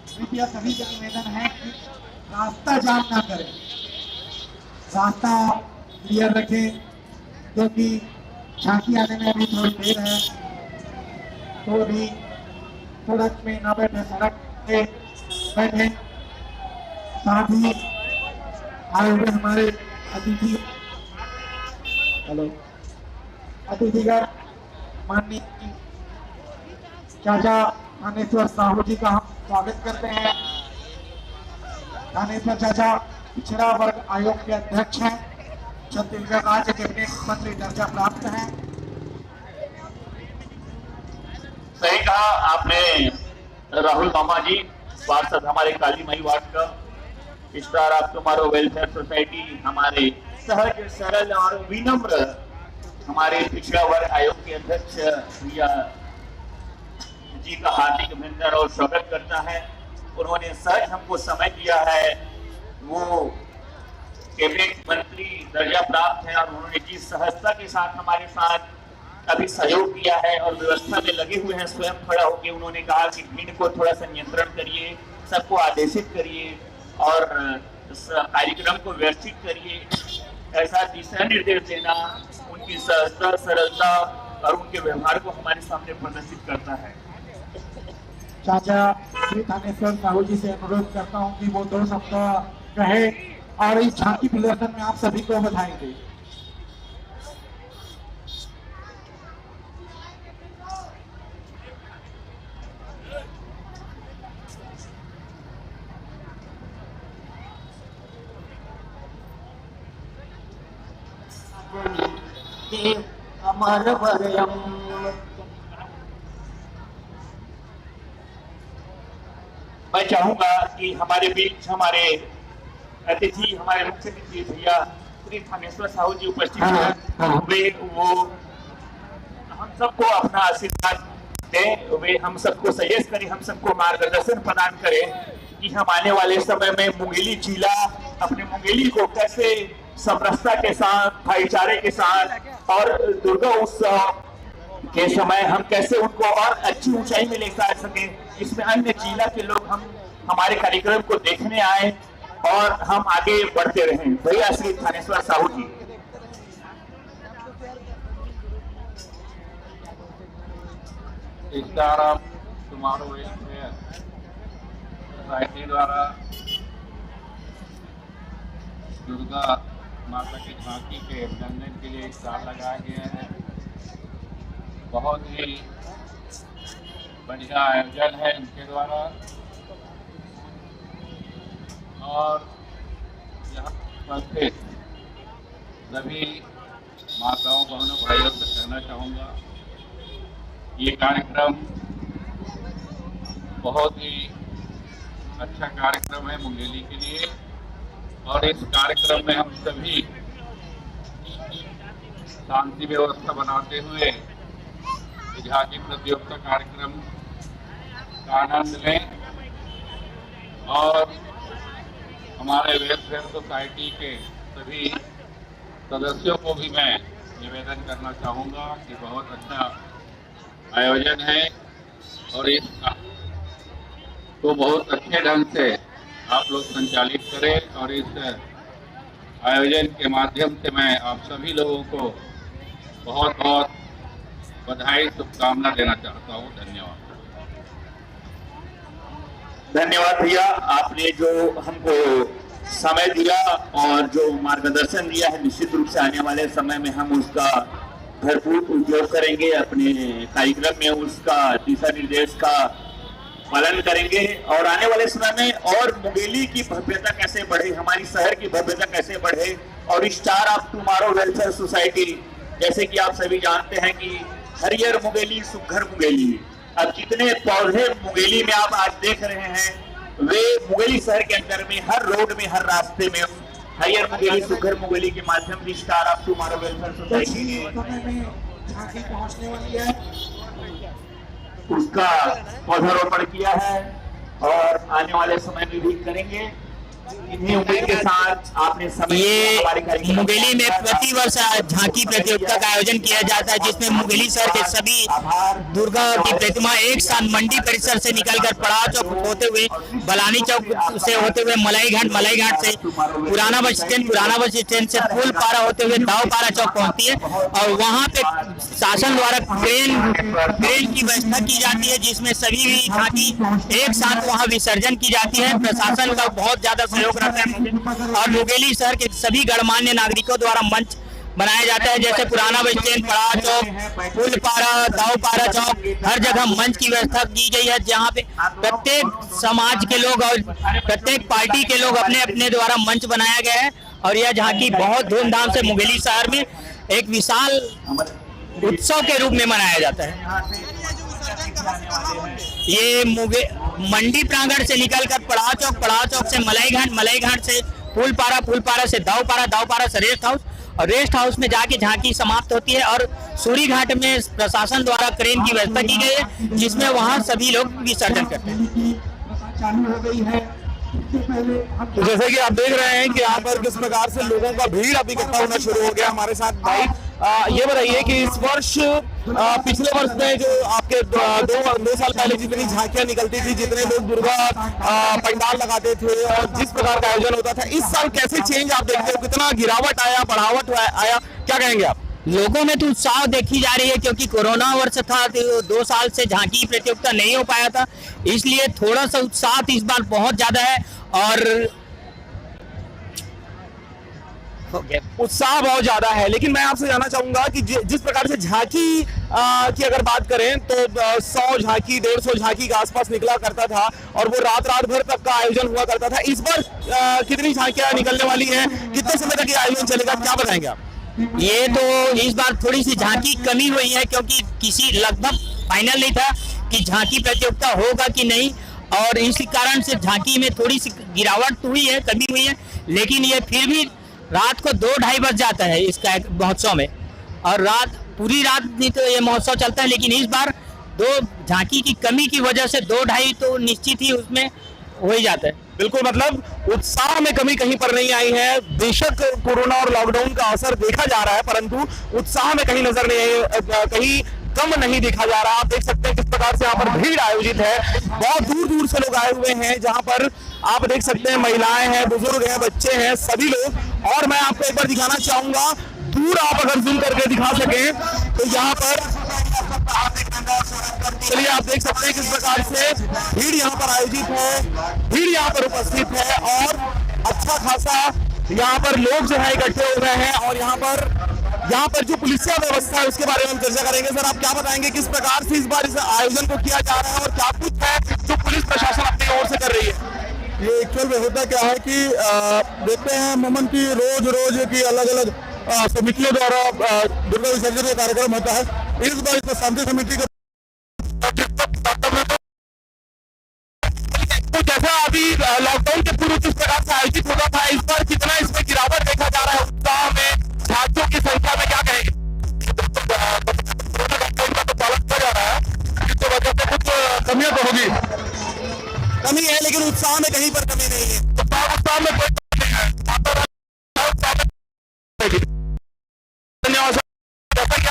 कृपया सभी का निवेदन है कि रास्ता जाम ना करें। रास्ता क्लियर रखें, क्योंकि झांकी आने में अभी थोड़ी देर है, तो अभी सड़क में ना बैठे, सड़क पे बैठे। साथ ही आए हुए हमारे अतिथि अतिथिगण माननीय चाचा थानेश्वर साहू जी का हम स्वागत करते हैं। थानेश्वर चाचा पिछड़ा वर्ग आयोग के अध्यक्ष हैं, छत्तीसगढ़ राज्य कैबिनेट मंत्री दर्जा प्राप्त हैं। सही कहा आपने राहुल मामा जी, पार्षद हमारे काली माई वार्ड का, star of tomorrow welfare society, हमारे सहज सरल और विनम्र हमारे पिछड़ा वर्ग आयोग के अध्यक्ष भैया जी का हार्दिक अभिनंदन और स्वागत करता है। उन्होंने सहज हमको समय दिया है, वो कैबिनेट मंत्री दर्जा प्राप्त है और उन्होंने जिस सहजता के साथ हमारे साथ अभी सहयोग किया है और व्यवस्था में लगे हुए हैं, स्वयं खड़ा होकर उन्होंने कहा कि भीड़ को थोड़ा सा नियंत्रण करिए, सबको आदेशित करिए और कार्यक्रम को व्यवस्थित करिए, ऐसा दिशा निर्देश देना उनकी सहजता, सरलता और उनके व्यवहार को हमारे सामने प्रदर्शित करता है। चाचा श्री थानेश्वर साहू जी से अनुरोध करता हूं कि वो 2 सप्ताह कहे और इस झांकी प्रदर्शन में आप सभी को बधाई दें। अमर वरयम मैं चाहूंगा कि हमारे बीच हमारे अतिथि, हमारे मुख्य अतिथि भैया श्री थानेश्वर साहू जी उपस्थित हैं, वे वो हम सबको अपना आशीर्वाद दें, वे हम सबको सजेस्ट करें, हम सबको मार्गदर्शन प्रदान करें कि हम आने वाले समय में मुंगेली जिला अपने मुंगेली को कैसे समरसता के साथ, भाईचारे के साथ और दुर्गा उत्सव के समय हम कैसे उनको और अच्छी ऊंचाई में लेकर आ सके। इसमें अन्य जिला के लोग हमारे कार्यक्रम को देखने आए और हम आगे बढ़ते रहें। भैया Shri Thaneshwar Sahu ji. Star of tomorrow welfare society द्वारा दुर्गा माता की झांकी के अभिनंदन के लिए स्टार लगाया गया है। बहुत ही बढ़िया आयोजन है इनके द्वारा और यहाँ उपस्थित सभी माताओं, बहनों, भाइयों से कहना चाहूँगा, ये कार्यक्रम बहुत ही अच्छा कार्यक्रम है मुंगेली के लिए और इस कार्यक्रम में हम सभी शांति व्यवस्था बनाते हुए झांकी प्रतियोगिता कार्यक्रम का आनंद लें और हमारे वेलफेयर सोसाइटी के सभी सदस्यों को भी मैं निवेदन करना चाहूँगा कि बहुत अच्छा आयोजन है और इस को बहुत अच्छे ढंग से आप लोग संचालित करें और इस आयोजन के माध्यम से मैं आप सभी लोगों को बहुत बहुत बधाई, शुभकामना देना चाहता हूँ। धन्यवाद। धन्यवाद भैया, आपने जो हमको समय दिया और जो मार्गदर्शन दिया है, निश्चित रूप से आने वाले समय में हम उसका भरपूर उपयोग करेंगे, अपने कार्यक्रम में उसका दिशा निर्देश का पालन करेंगे और आने वाले समय में और मुंगेली की भव्यता कैसे बढ़े, हमारी शहर की भव्यता कैसे बढ़े और star of tomorrow welfare society, जैसे कि आप सभी जानते हैं कि हरियर मुंगेली सुघर मुंगेली, अब जितने पौधे मुंगेली में आप आज देख रहे हैं वे मुंगेली शहर के अंदर में हर रोड में, हर रास्ते में हरियर मुंगेली सुघर मुंगेली के माध्यम से star of tomorrow welfare society ने झांकी पहुंचने वाली है, उसका पौधारोपण किया है और आने वाले समय में भी करेंगे कितनी उम्मीद के साथ आपने समय ये मुंगेली में प्रतिवर्ष झांकी प्रतियोगिता का आयोजन किया जाता है, जिसमें मुंगेली शहर के सभी दुर्गा की प्रतिमा एक साथ मंडी परिसर से निकलकर पड़ाव चौक होते हुए, बलानी चौक से होते हुए मलाई घाट से पुराना बस स्टैंड से फूलपारा होते हुए दावपारा चौक पहुंचती है और वहां पे शासन द्वारा क्रेन की व्यवस्था की जाती है, जिसमें सभी भी झांकी एक साथ वहां विसर्जन की जाती है। प्रशासन का बहुत ज्यादा सहयोग रहता है और मुंगेली शहर के सभी गणमान्य नागरिकों द्वारा मंच बनाया जाता है, जैसे पुराना बस स्टैंड, पड़ाव चौक, फूलपारा, दावपारा चौक, हर जगह मंच की व्यवस्था की गई है, जहां पे प्रत्येक समाज के लोग और प्रत्येक पार्टी के लोग अपने अपने द्वारा मंच बनाया गया है और यह झांकी बहुत धूमधाम से मुंगेली शहर में एक विशाल उत्सव के रूप में मनाया जाता है। ये मंडी प्रांगण से निकलकर पड़ाव चौक से मलाई घाट से फूलपारा से दावपारा से रेस्ट हाउस में जाके झांकी समाप्त होती है और सूरी घाट में प्रशासन द्वारा क्रेन की व्यवस्था की गई है, जिसमें वहां सभी लोग विसर्जन करते हैं। चालू हो गई है। तो जैसे कि आप देख रहे हैं कि यहाँ पर किस प्रकार से लोगों का भीड़ अब इकट्ठा होना शुरू हो गया। हमारे साथ भाई ये बताइए कि इस वर्ष पिछले वर्ष में जो आपके दो साल पहले जितनी झांकियां निकलती थी, जितने लोग दुर्गा पंडाल लगाते थे और जिस प्रकार का आयोजन होता था, इस साल कैसे चेंज आप देखते हो? कितना गिरावट आया, बढ़ावट आया, क्या कहेंगे आप? लोगों में तो उत्साह देखी जा रही है, क्योंकि कोरोना वर्ष था तो 2 साल से झांकी प्रतियोगिता नहीं हो पाया था, इसलिए थोड़ा सा उत्साह इस बार बहुत ज्यादा है और उत्साह बहुत ज्यादा है। लेकिन मैं आपसे जानना चाहूंगा कि जिस प्रकार से झांकी की अगर बात करें तो 100 झांकी 150 झांकी के आसपास निकला करता था और वो रात भर तक का आयोजन हुआ करता था। इस बार कितनी झांकियां निकलने वाली हैं, कितने समय तक ये आयोजन चलेगा, क्या बताएंगे आप? ये तो इस बार थोड़ी सी झांकी कमी हुई है, क्योंकि किसी लगभग फाइनल नहीं था कि झांकी प्रतियोगिता होगा कि नहीं, और इसी कारण से झांकी में थोड़ी सी गिरावट हुई है, कमी हुई है। लेकिन ये फिर भी रात को 2-2:30 बज जाता है इसका महोत्सव में, और पूरी रात नहीं तो ये महोत्सव चलता है। लेकिन इस बार 2 झांकी की कमी की वजह से 2-2:30 तो निश्चित ही उसमें हो ही जाता है। बिल्कुल, मतलब उत्साह में कमी कहीं पर नहीं आई है। बेशक कोरोना और लॉकडाउन का असर देखा जा रहा है, परंतु उत्साह में कहीं नजर नहीं, कहीं कम नहीं देखा जा रहा। आप देख सकते हैं किस प्रकार से यहाँ पर भीड़ आयोजित है, बहुत दूर से लोग आए हुए हैं, जहाँ पर आप देख सकते हैं महिलाएं हैं, बुजुर्ग हैं, बच्चे हैं, सभी लोग। और मैं आपको एक बार दिखाना चाहूंगा, दूर आप अगर जूम करके दिखा सकें तो यहाँ पर चलिए आप देख सकते हैं किस प्रकार से भीड़ यहाँ पर आयोजित है, भीड़ यहाँ पर उपस्थित है और अच्छा खासा यहाँ पर लोग जो है इकट्ठे हो गए हैं। और यहाँ पर जो पुलिसिया व्यवस्था है उसके बारे में हम चर्चा करेंगे। सर, आप क्या बताएंगे किस प्रकार से इस बार इस आयोजन को किया जा रहा है और क्या कुछ है जो पुलिस प्रशासन अपनी ओर से कर रही है? ये एक्चुअल में होता क्या है कि देखते हैं मोमन की रोज की अलग अलग समितियों द्वारा दुर्गा विसर्जन का कार्यक्रम होता है। इस बार इसमें शांति समिति का तो जैसा अभी लॉकडाउन के पूर्व किस प्रकार से आयोजित होता था, इस बार कितना इसमें गिरावट देखा जा रहा है उत्साह में, झांकियों की संख्या में, क्या कहेंगे? तो पालन किया जा रहा है, इसकी वजह से कुछ कमियां तो होगी, कमी है, लेकिन उत्साह में कहीं पर कमी नहीं है। उत्साह में कोई कमी नहीं है। धन्यवाद। जैसा कि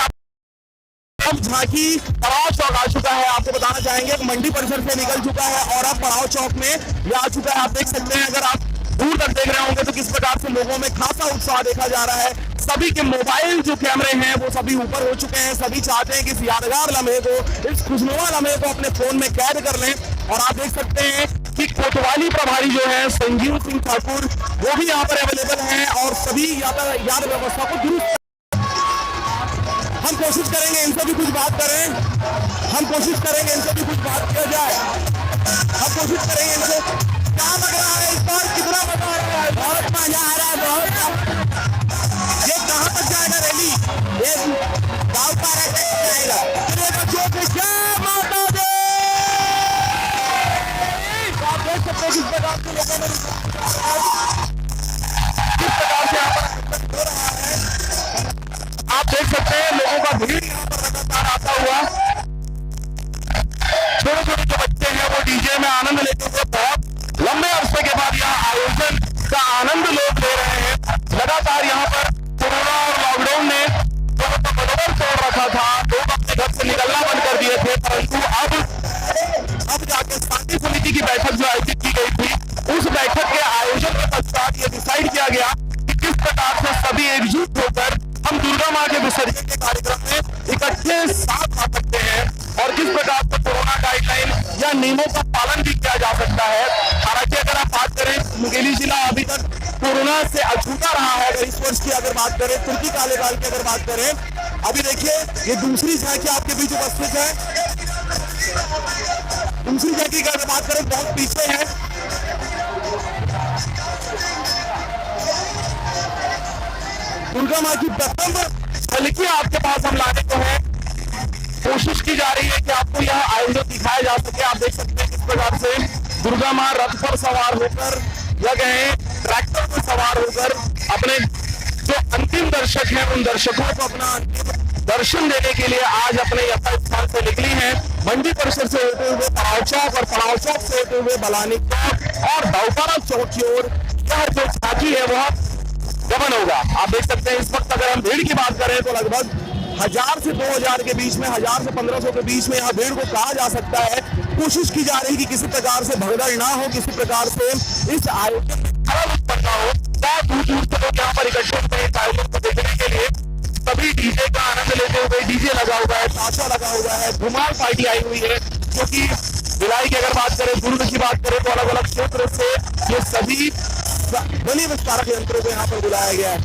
अब झांकी पड़ाव चौक आ चुका है, आपको बताना चाहेंगे मंडी परिसर से निकल चुका है और अब पड़ाव चौक में ये आ चुका है। आप देख सकते हैं, अगर आप दूर तक देख रहे होंगे तो किस प्रकार से लोगों में खासा उत्साह देखा जा रहा है। सभी के मोबाइल जो कैमरे हैं वो सभी ऊपर हो चुके हैं, सभी चाहते हैं कि इस यादगार लम्हे को, इस खुशनुमा लम्हे को अपने फोन में कैद कर लें। और आप देख सकते हैं कि कोतवाली प्रभारी जो है संजीव सिंह ठाकुर, वो भी यहाँ पर अवेलेबल हैं और सभी यातायात व्यवस्था को दुरुस्त। हम कोशिश करेंगे इनसे भी कुछ बात करें, हम कोशिश करेंगे इनसे भी कुछ बात किया जाए, हम कोशिश करेंगे इनसे। क्या लग रहा है इस बार, कितना मजा आ रहा है? बहुत मजा आ रहा है, बहुत। ये कहाँ तक जाएगा रैली? ये दावपारा तक जाएगा। जय माता दी। आप देख सकते हैं किस प्रकार से लोगों ने किस प्रकार से यहाँ पर हो रहा है। आप देख सकते हैं लोगों का भीड़ यहाँ पर लगातार आता हुआ। छोटे छोटे जो बच्चे हैं वो डीजे में आनंद लेते हुए बहुत लंबे अरसे के बाद यहाँ आयोजन की बैठक जो आयोजित की गई थी, उस बैठक के आयोजन के पश्चात ये डिसाइड किया गया कि किस प्रकार से सभी एकजुट होकर हम दुर्गा माँ के विसर्जन के कार्यक्रम में इकट्ठे साथ आ सकते हैं और किस प्रकार से कोरोना गाइडलाइन या नियमों का पालन भी किया जा सकता है। हालांकि अगर आप बात करें, मुंगेली जिला अभी तक कोरोना से अछूता रहा है। अगर इस वर्ष की अगर बात करें, तुर्की कार्यकाल की अगर बात करें, अभी देखिए ये दूसरी झांकी आपके बीच उपस्थित है। दूसरी झांकी की अगर बात करें, बहुत पीछे है। दुर्गा माँ की प्रथम झलकी आपके पास हम लाने को है। कोशिश की जा रही है कि आपको यह आयोजन दिखाया जा सके। आप देख सकते हैं किस प्रकार से दुर्गा माँ रथ पर सवार होकर या कहें ट्रैक्टर पर सवार होकर अपने जो अंतिम दर्शक हैं उन दर्शकों को अपना अंतिम दर्शन देने के लिए आज अपने यथास्थान से निकली हैं। मंडी परिसर से होते हुए पड़ाव चौक और पड़ाव चौक से होते हुए बलानी चौक और दाऊपारा चौक की ओर यह जो झांकी है वह गमन होगा। आप देख सकते हैं इस वक्त अगर हम भीड़ की बात करें तो लगभग 1000 से 2000 के बीच में, 1000 से 1500 के बीच में यह भीड़ को कहा जा सकता है। कोशिश की जा रही है कि किसी प्रकार से भगदड़ ना हो, किसी प्रकार से इस आयोजन में खलल उत्पन्न ना हो। बहुत दूर दूर से लोग यहाँ पर इकट्ठे होते हैं इस आयोजन को देखने के लिए। सभी डीजे का आनंद लेते हुए, डीजे लगा हुआ है, ताशा लगा हुआ है, धुमाल पार्टी आई हुई है, क्योंकि भिलाई की अगर बात करें, दुर्ग की बात करें तो अलग अलग क्षेत्र से ये सभी ध्वनि विस्तारक यंत्रों को यहाँ पर बुलाया गया है।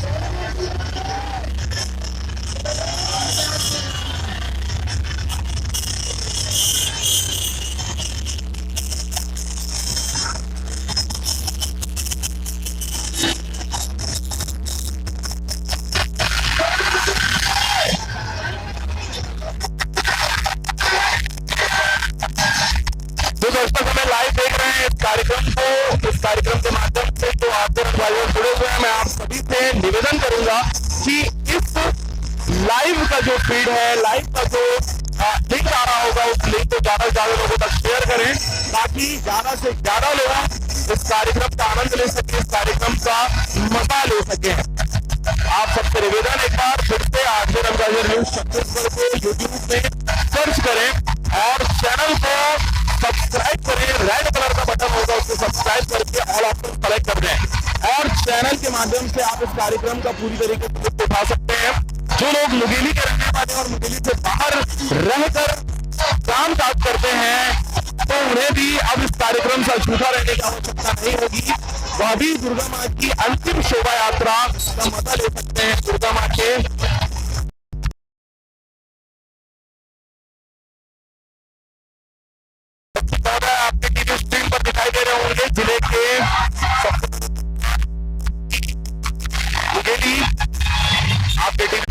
दोस्तों हमें लाइव देख रहे हैं इस कार्यक्रम के माध्यम से जो आपके रंगवालियों जुड़े हुए हैं, मैं आप सभी से निवेदन करूंगा कि इस लाइव का जो फीड है, लाइव का जो लिंक आ रहा होगा, उस लिंक को ज्यादा से ज्यादा लोगों तक शेयर करें ताकि ज्यादा से ज्यादा लोग इस कार्यक्रम का आनंद ले सके, इस कार्यक्रम का मजा ले सके। आप सबसे निवेदन एक बार फिर से आरजे रंगवालिया न्यूज छत्तीसगढ़ को यूट्यूब में सर्च करें और चैनल को सब्सक्राइब करें। रेड कलर का बटन होगा, उसको सब्सक्राइब करके ऑल ऑप्शन सेलेक्ट कर दें और चैनल के माध्यम से आप इस कार्यक्रम का पूरी तरीके से लुत्फ उठा सकते हैं। जो लोग मुंगेली के रहने वाले और मुंगेली से बाहर रहकर काम काज करते हैं तो उन्हें भी अब इस कार्यक्रम से अछूता रहने की आवश्यकता नहीं होगी। वह भी दुर्गा माँ की अंतिम शोभा यात्रा का मजा ले सकते हैं। दुर्गा माँ के आपके टीवी स्क्रीन पर दिखाई दे रहे होंगे जिले के मुंगेली आपके टीवी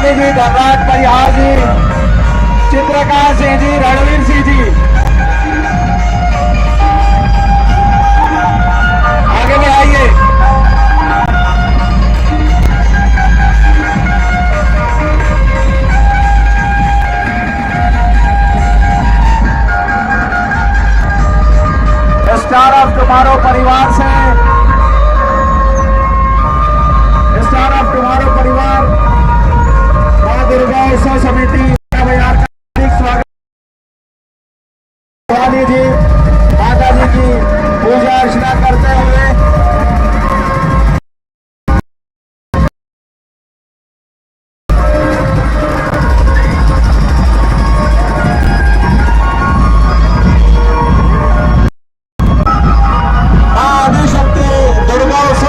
स्वामी जी, धनराज परिहार जी, चित्रकार सिंह जी, रणवीर सिंह जी, आगे में आइए। स्टार ऑफ टुमारो परिवार से, स्टार ऑफ टुमारो परिवार, मां दुर्गा उत्सव समिति का हार्दिक स्वागत। भवानी जी माता जी की पूजा अर्चना करते हुए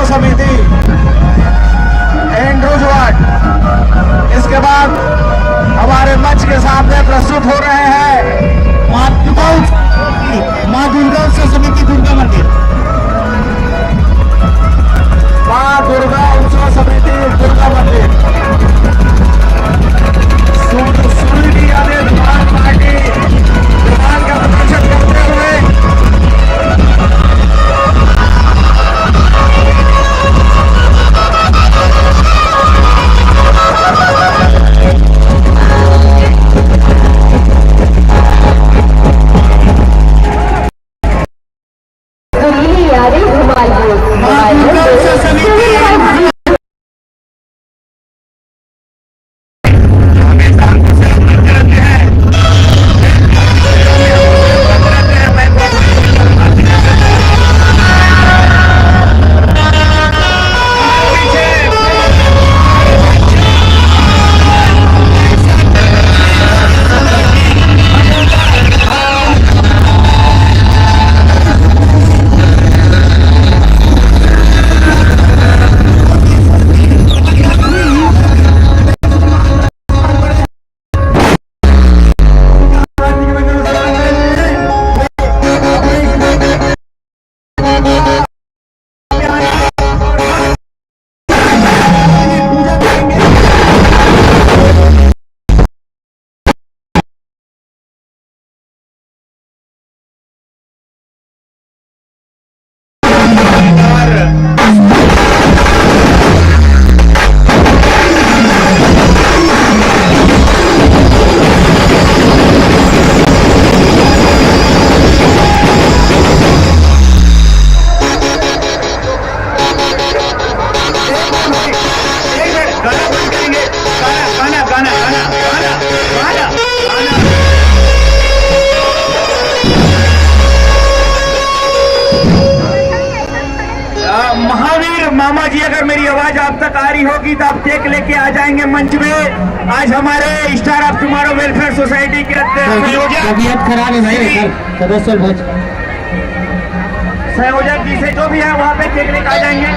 समिति एंड्रूज वार्ड, इसके बाद हमारे मंच के सामने प्रस्तुत हो रहे हैं मां दुर्गा उत्सव समिति दुर्गा मंदिर, मां दुर्गा उत्सव समिति दुर्गा मंदिर, सुरडी आदि दुकान पार्टी दुकान का प्रदर्शन करते हुए मामा जी, अगर मेरी आवाज आप तक आ रही होगी तो आप टेक लेके आ जाएंगे मंच में। आज हमारे star of tomorrow welfare society के तबीयत खराब है भाई, संयोजक जी से जो भी है वहां पे टेक लेके आ जाएंगे।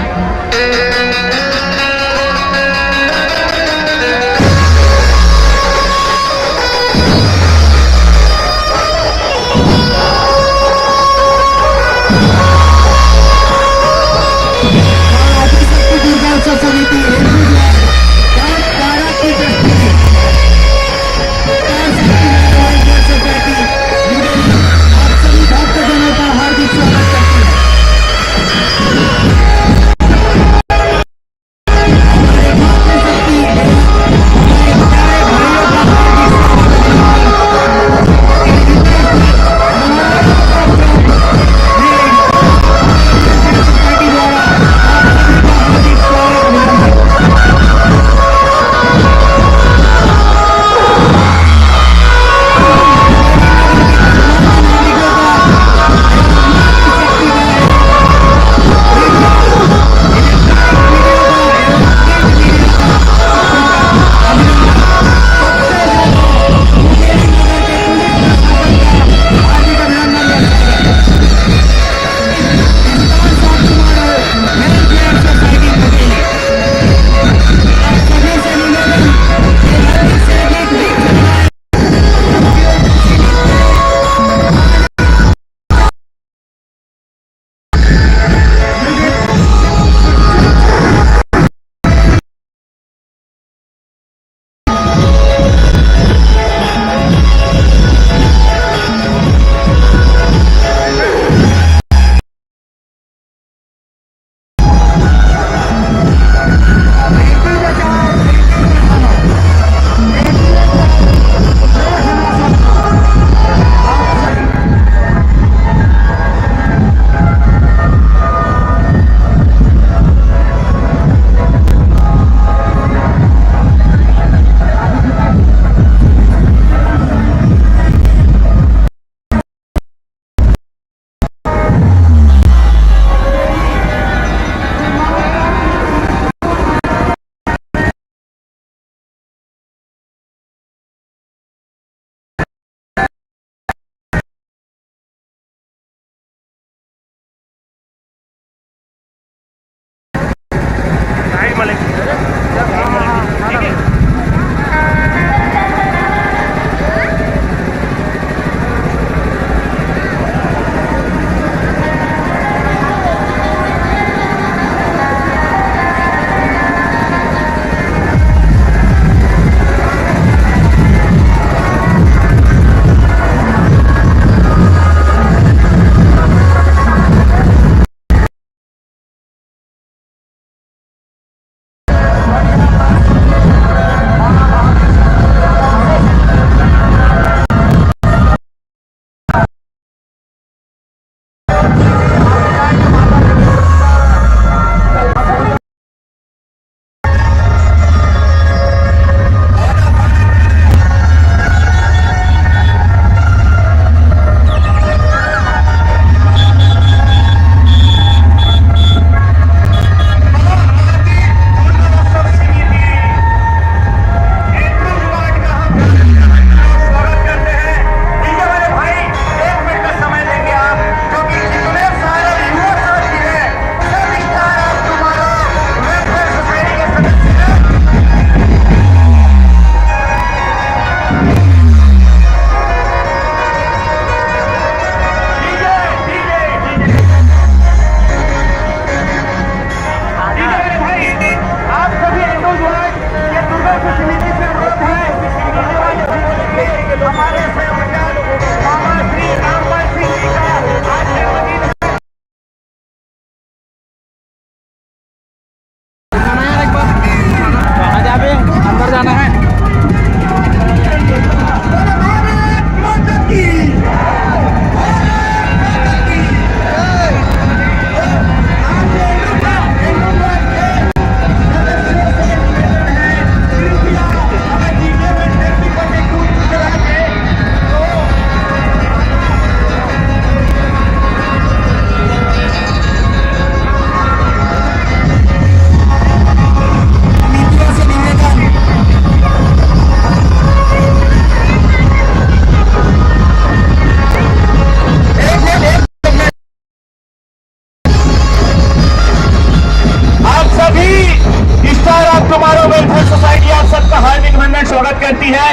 सबका हार्दिक अभिनंदन स्वागत करती है।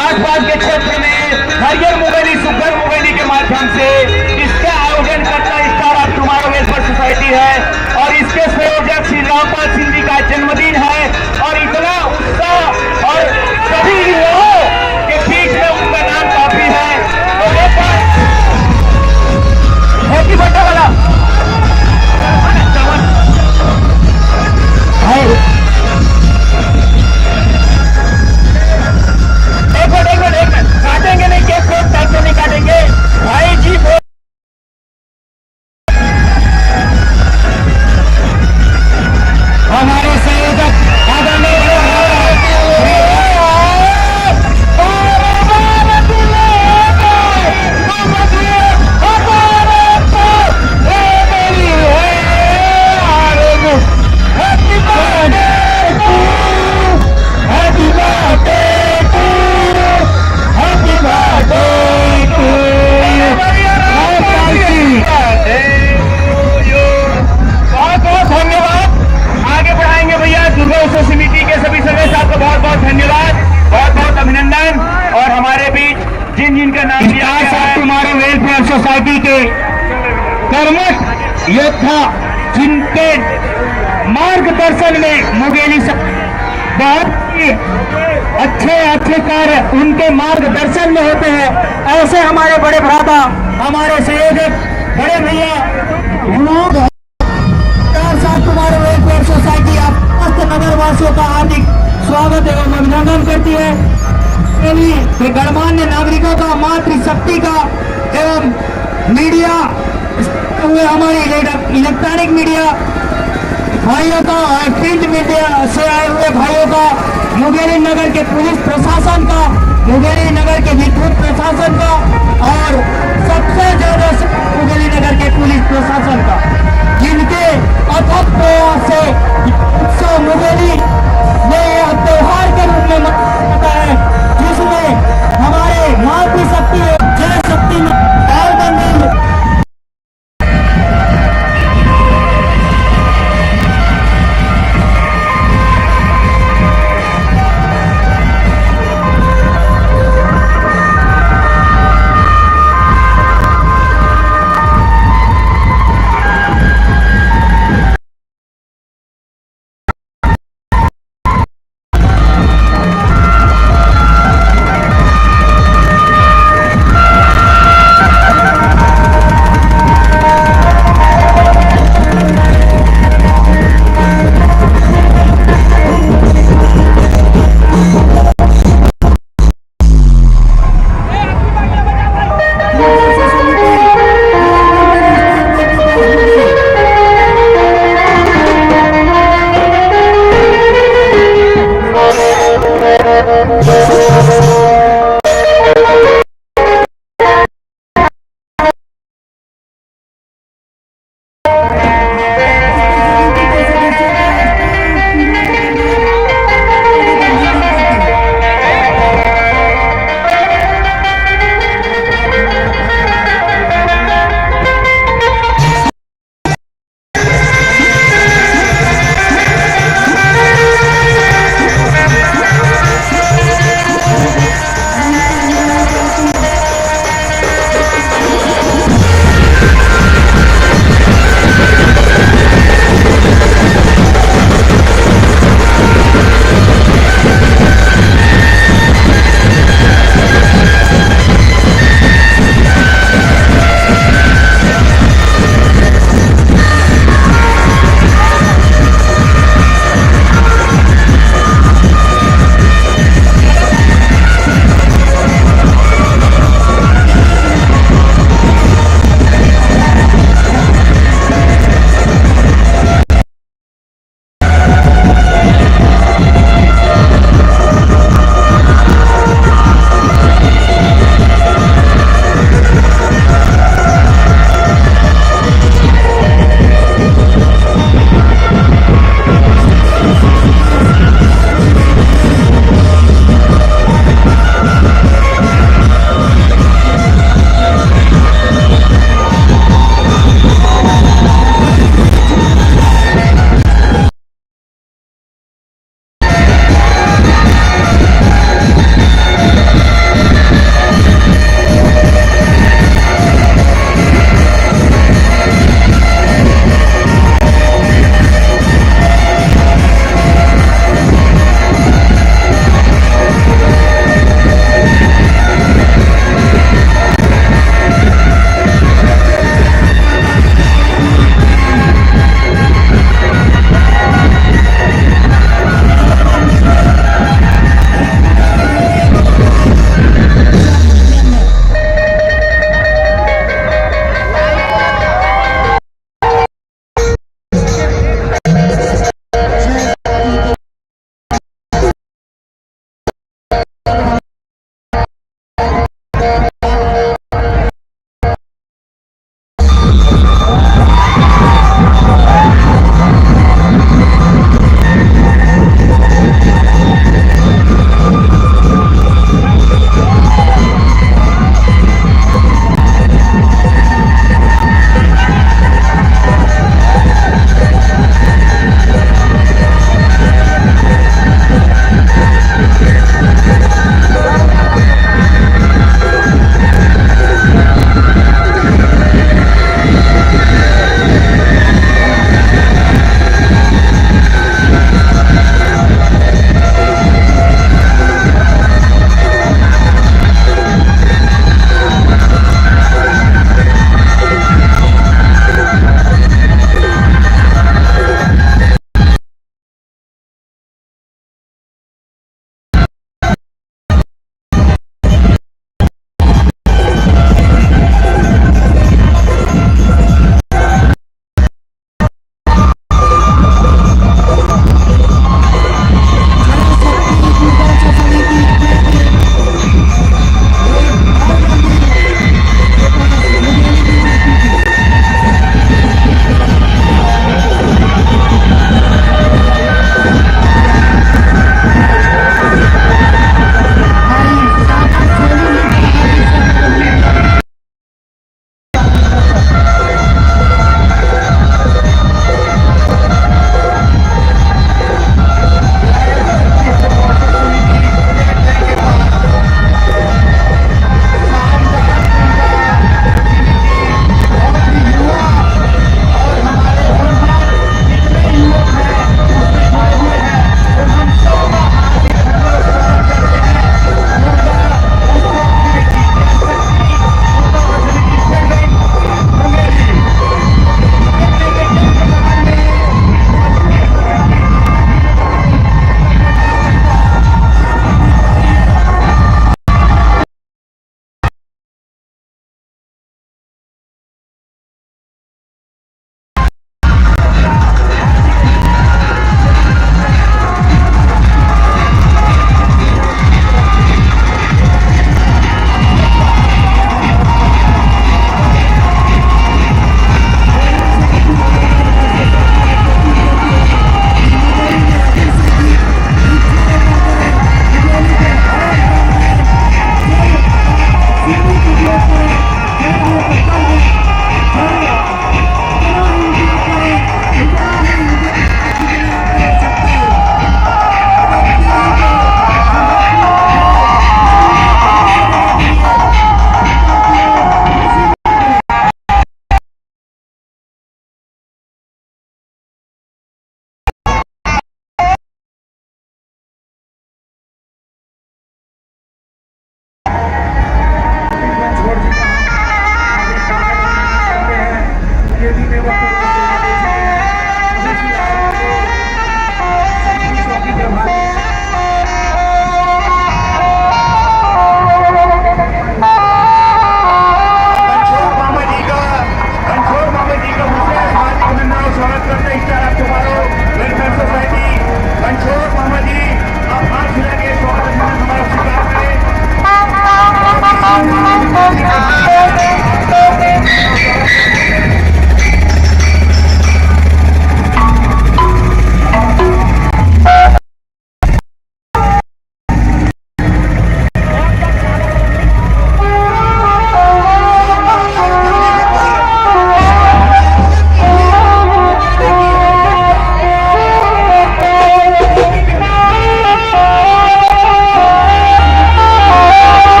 आसपास के क्षेत्र में हरियर मुगेली सुगर मुगेली के माध्यम से इसका आयोजन करता star of tomorrow welfare society है और इसके संयोजक श्री रामपाल सिंह जी का जन्मदिन है और इतना उत्साह और सभी युवाओं के बीच में उनका नाम काफी है। तो हैप्पी बर्थडे वाला एक मिनट काटेंगे नहीं, केक को टाइप से नहीं काटेंगे भाई जी। हमारे संयोजक समिति के सभी सदस्य, आपका बहुत बहुत धन्यवाद, बहुत बहुत अभिनंदन। और हमारे बीच जिन जिनका नाम लिया गया है तुम्हारे वेलफेयर सोसाइटी के कर्मठ योद्धा, जिनके मार्गदर्शन में मुगेली बहुत अच्छे कार्य उनके मार्गदर्शन में होते हैं। ऐसे हमारे बड़े भ्राता, हमारे संयोजक बड़े भैया तुम्हारे वेलफेयर सोसाइटी आप नगर वासियों का हार्दिक स्वागत एवं अभिनंदन करती है। गणमान्य नागरिकों का, मातृशक्ति का एवं मीडिया हुए हमारी इलेक्ट्रॉनिक मीडिया भाइयों का, प्रिंट मीडिया से आए हुए भाइयों का, मुंगेली नगर के पुलिस प्रशासन का, मुंगेली नगर के विद्युत प्रशासन का और सबसे ज्यादा मुंगेली नगर के पुलिस प्रशासन का, जिनके अथक प्रयास से मुंगेली में यह त्योहार के रूप में मनाया जाता है, जिसमें हमारे मातृशक्ति जय शक्ति और मंदिर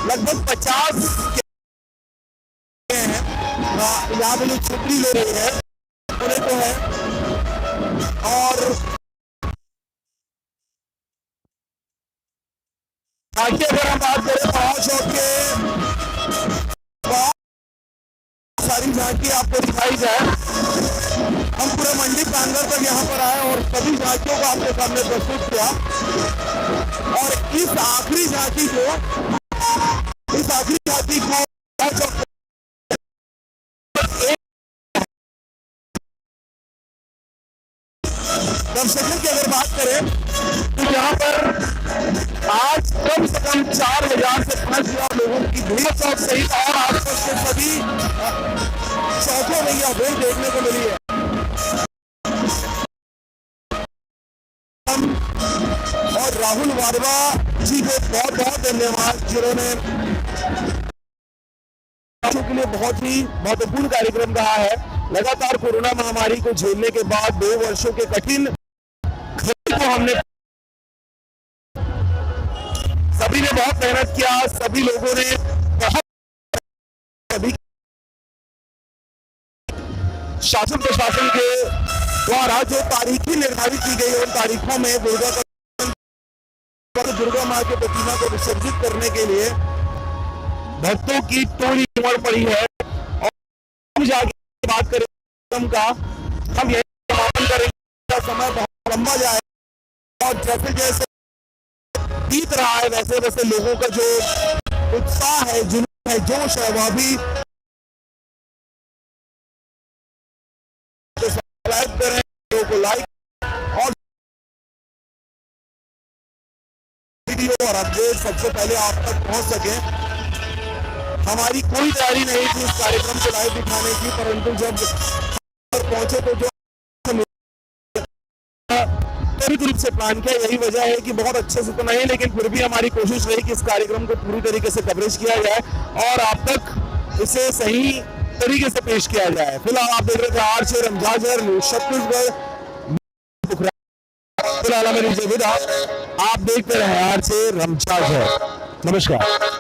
लगभग 50 हैं। यहाँ पे लोग छतरी ले रहे हैं, बोले तो है। और बाकी अगर हम बात करें पड़ाव चौक के, सारी झांकी आपको दिखाई जाए। हम पूरे मंडी प्रांगण तक यहाँ पर आए और सभी झांकियों को आपके सामने प्रस्तुत किया। और इस आखिरी झांकी को दर्शकों की अगर बात करें तो यहाँ पर आज कम से कम 4,000 से 5,000 लोगों की भीड़ चौक सहित और आसपास के सभी चौकों में यह भीड़ देखने को मिली है। और राहुल वाडवा जी को बहुत बहुत धन्यवाद, जिन्होंने के लिए बहुत ही महत्वपूर्ण कार्यक्रम रहा है। लगातार कोरोना महामारी को झेलने के बाद 2 वर्षों के कठिन को हमने सभी ने बहुत मेहनत किया, सभी लोगों ने बहुत, सभी शासन प्रशासन के द्वारा जो तारीखें निर्धारित की गई उन तारीखों में दुर्गा मां की प्रतिमा को विसर्जित करने के लिए भक्तों की टोली उमड़ पड़ी है। और जाके बात करें का, हम यही समापन करेंगे, समय बहुत लंबा जाए और जैसे जैसे बीत रहा है वैसे वैसे लोगों का जो उत्साह है, जुनून है, जोश है, वह भी सब्सक्राइब करें, वीडियो को लाइक और वीडियो और अपडेट सबसे पहले आप तक पहुंच सके। हमारी कोई तैयारी नहीं थी इस कार्यक्रम को लाइव दिखाने की, परंतु जब पहुंचे तो जो त्वरित रूप से प्लान किया, यही वजह है कि बहुत अच्छे से तो नहीं लेकिन फिर भी हमारी कोशिश रही कि इस कार्यक्रम को पूरी तरीके से कवरेज किया जाए और आप तक इसे सही तरीके से पेश किया जाए। फिलहाल आप देख रहे थे आर.से. रमझाझर न्यूज छत्तीसगढ़। फिलहाल मेरी विदा, आप देखते रहे आर.से. रमझाझर। नमस्कार।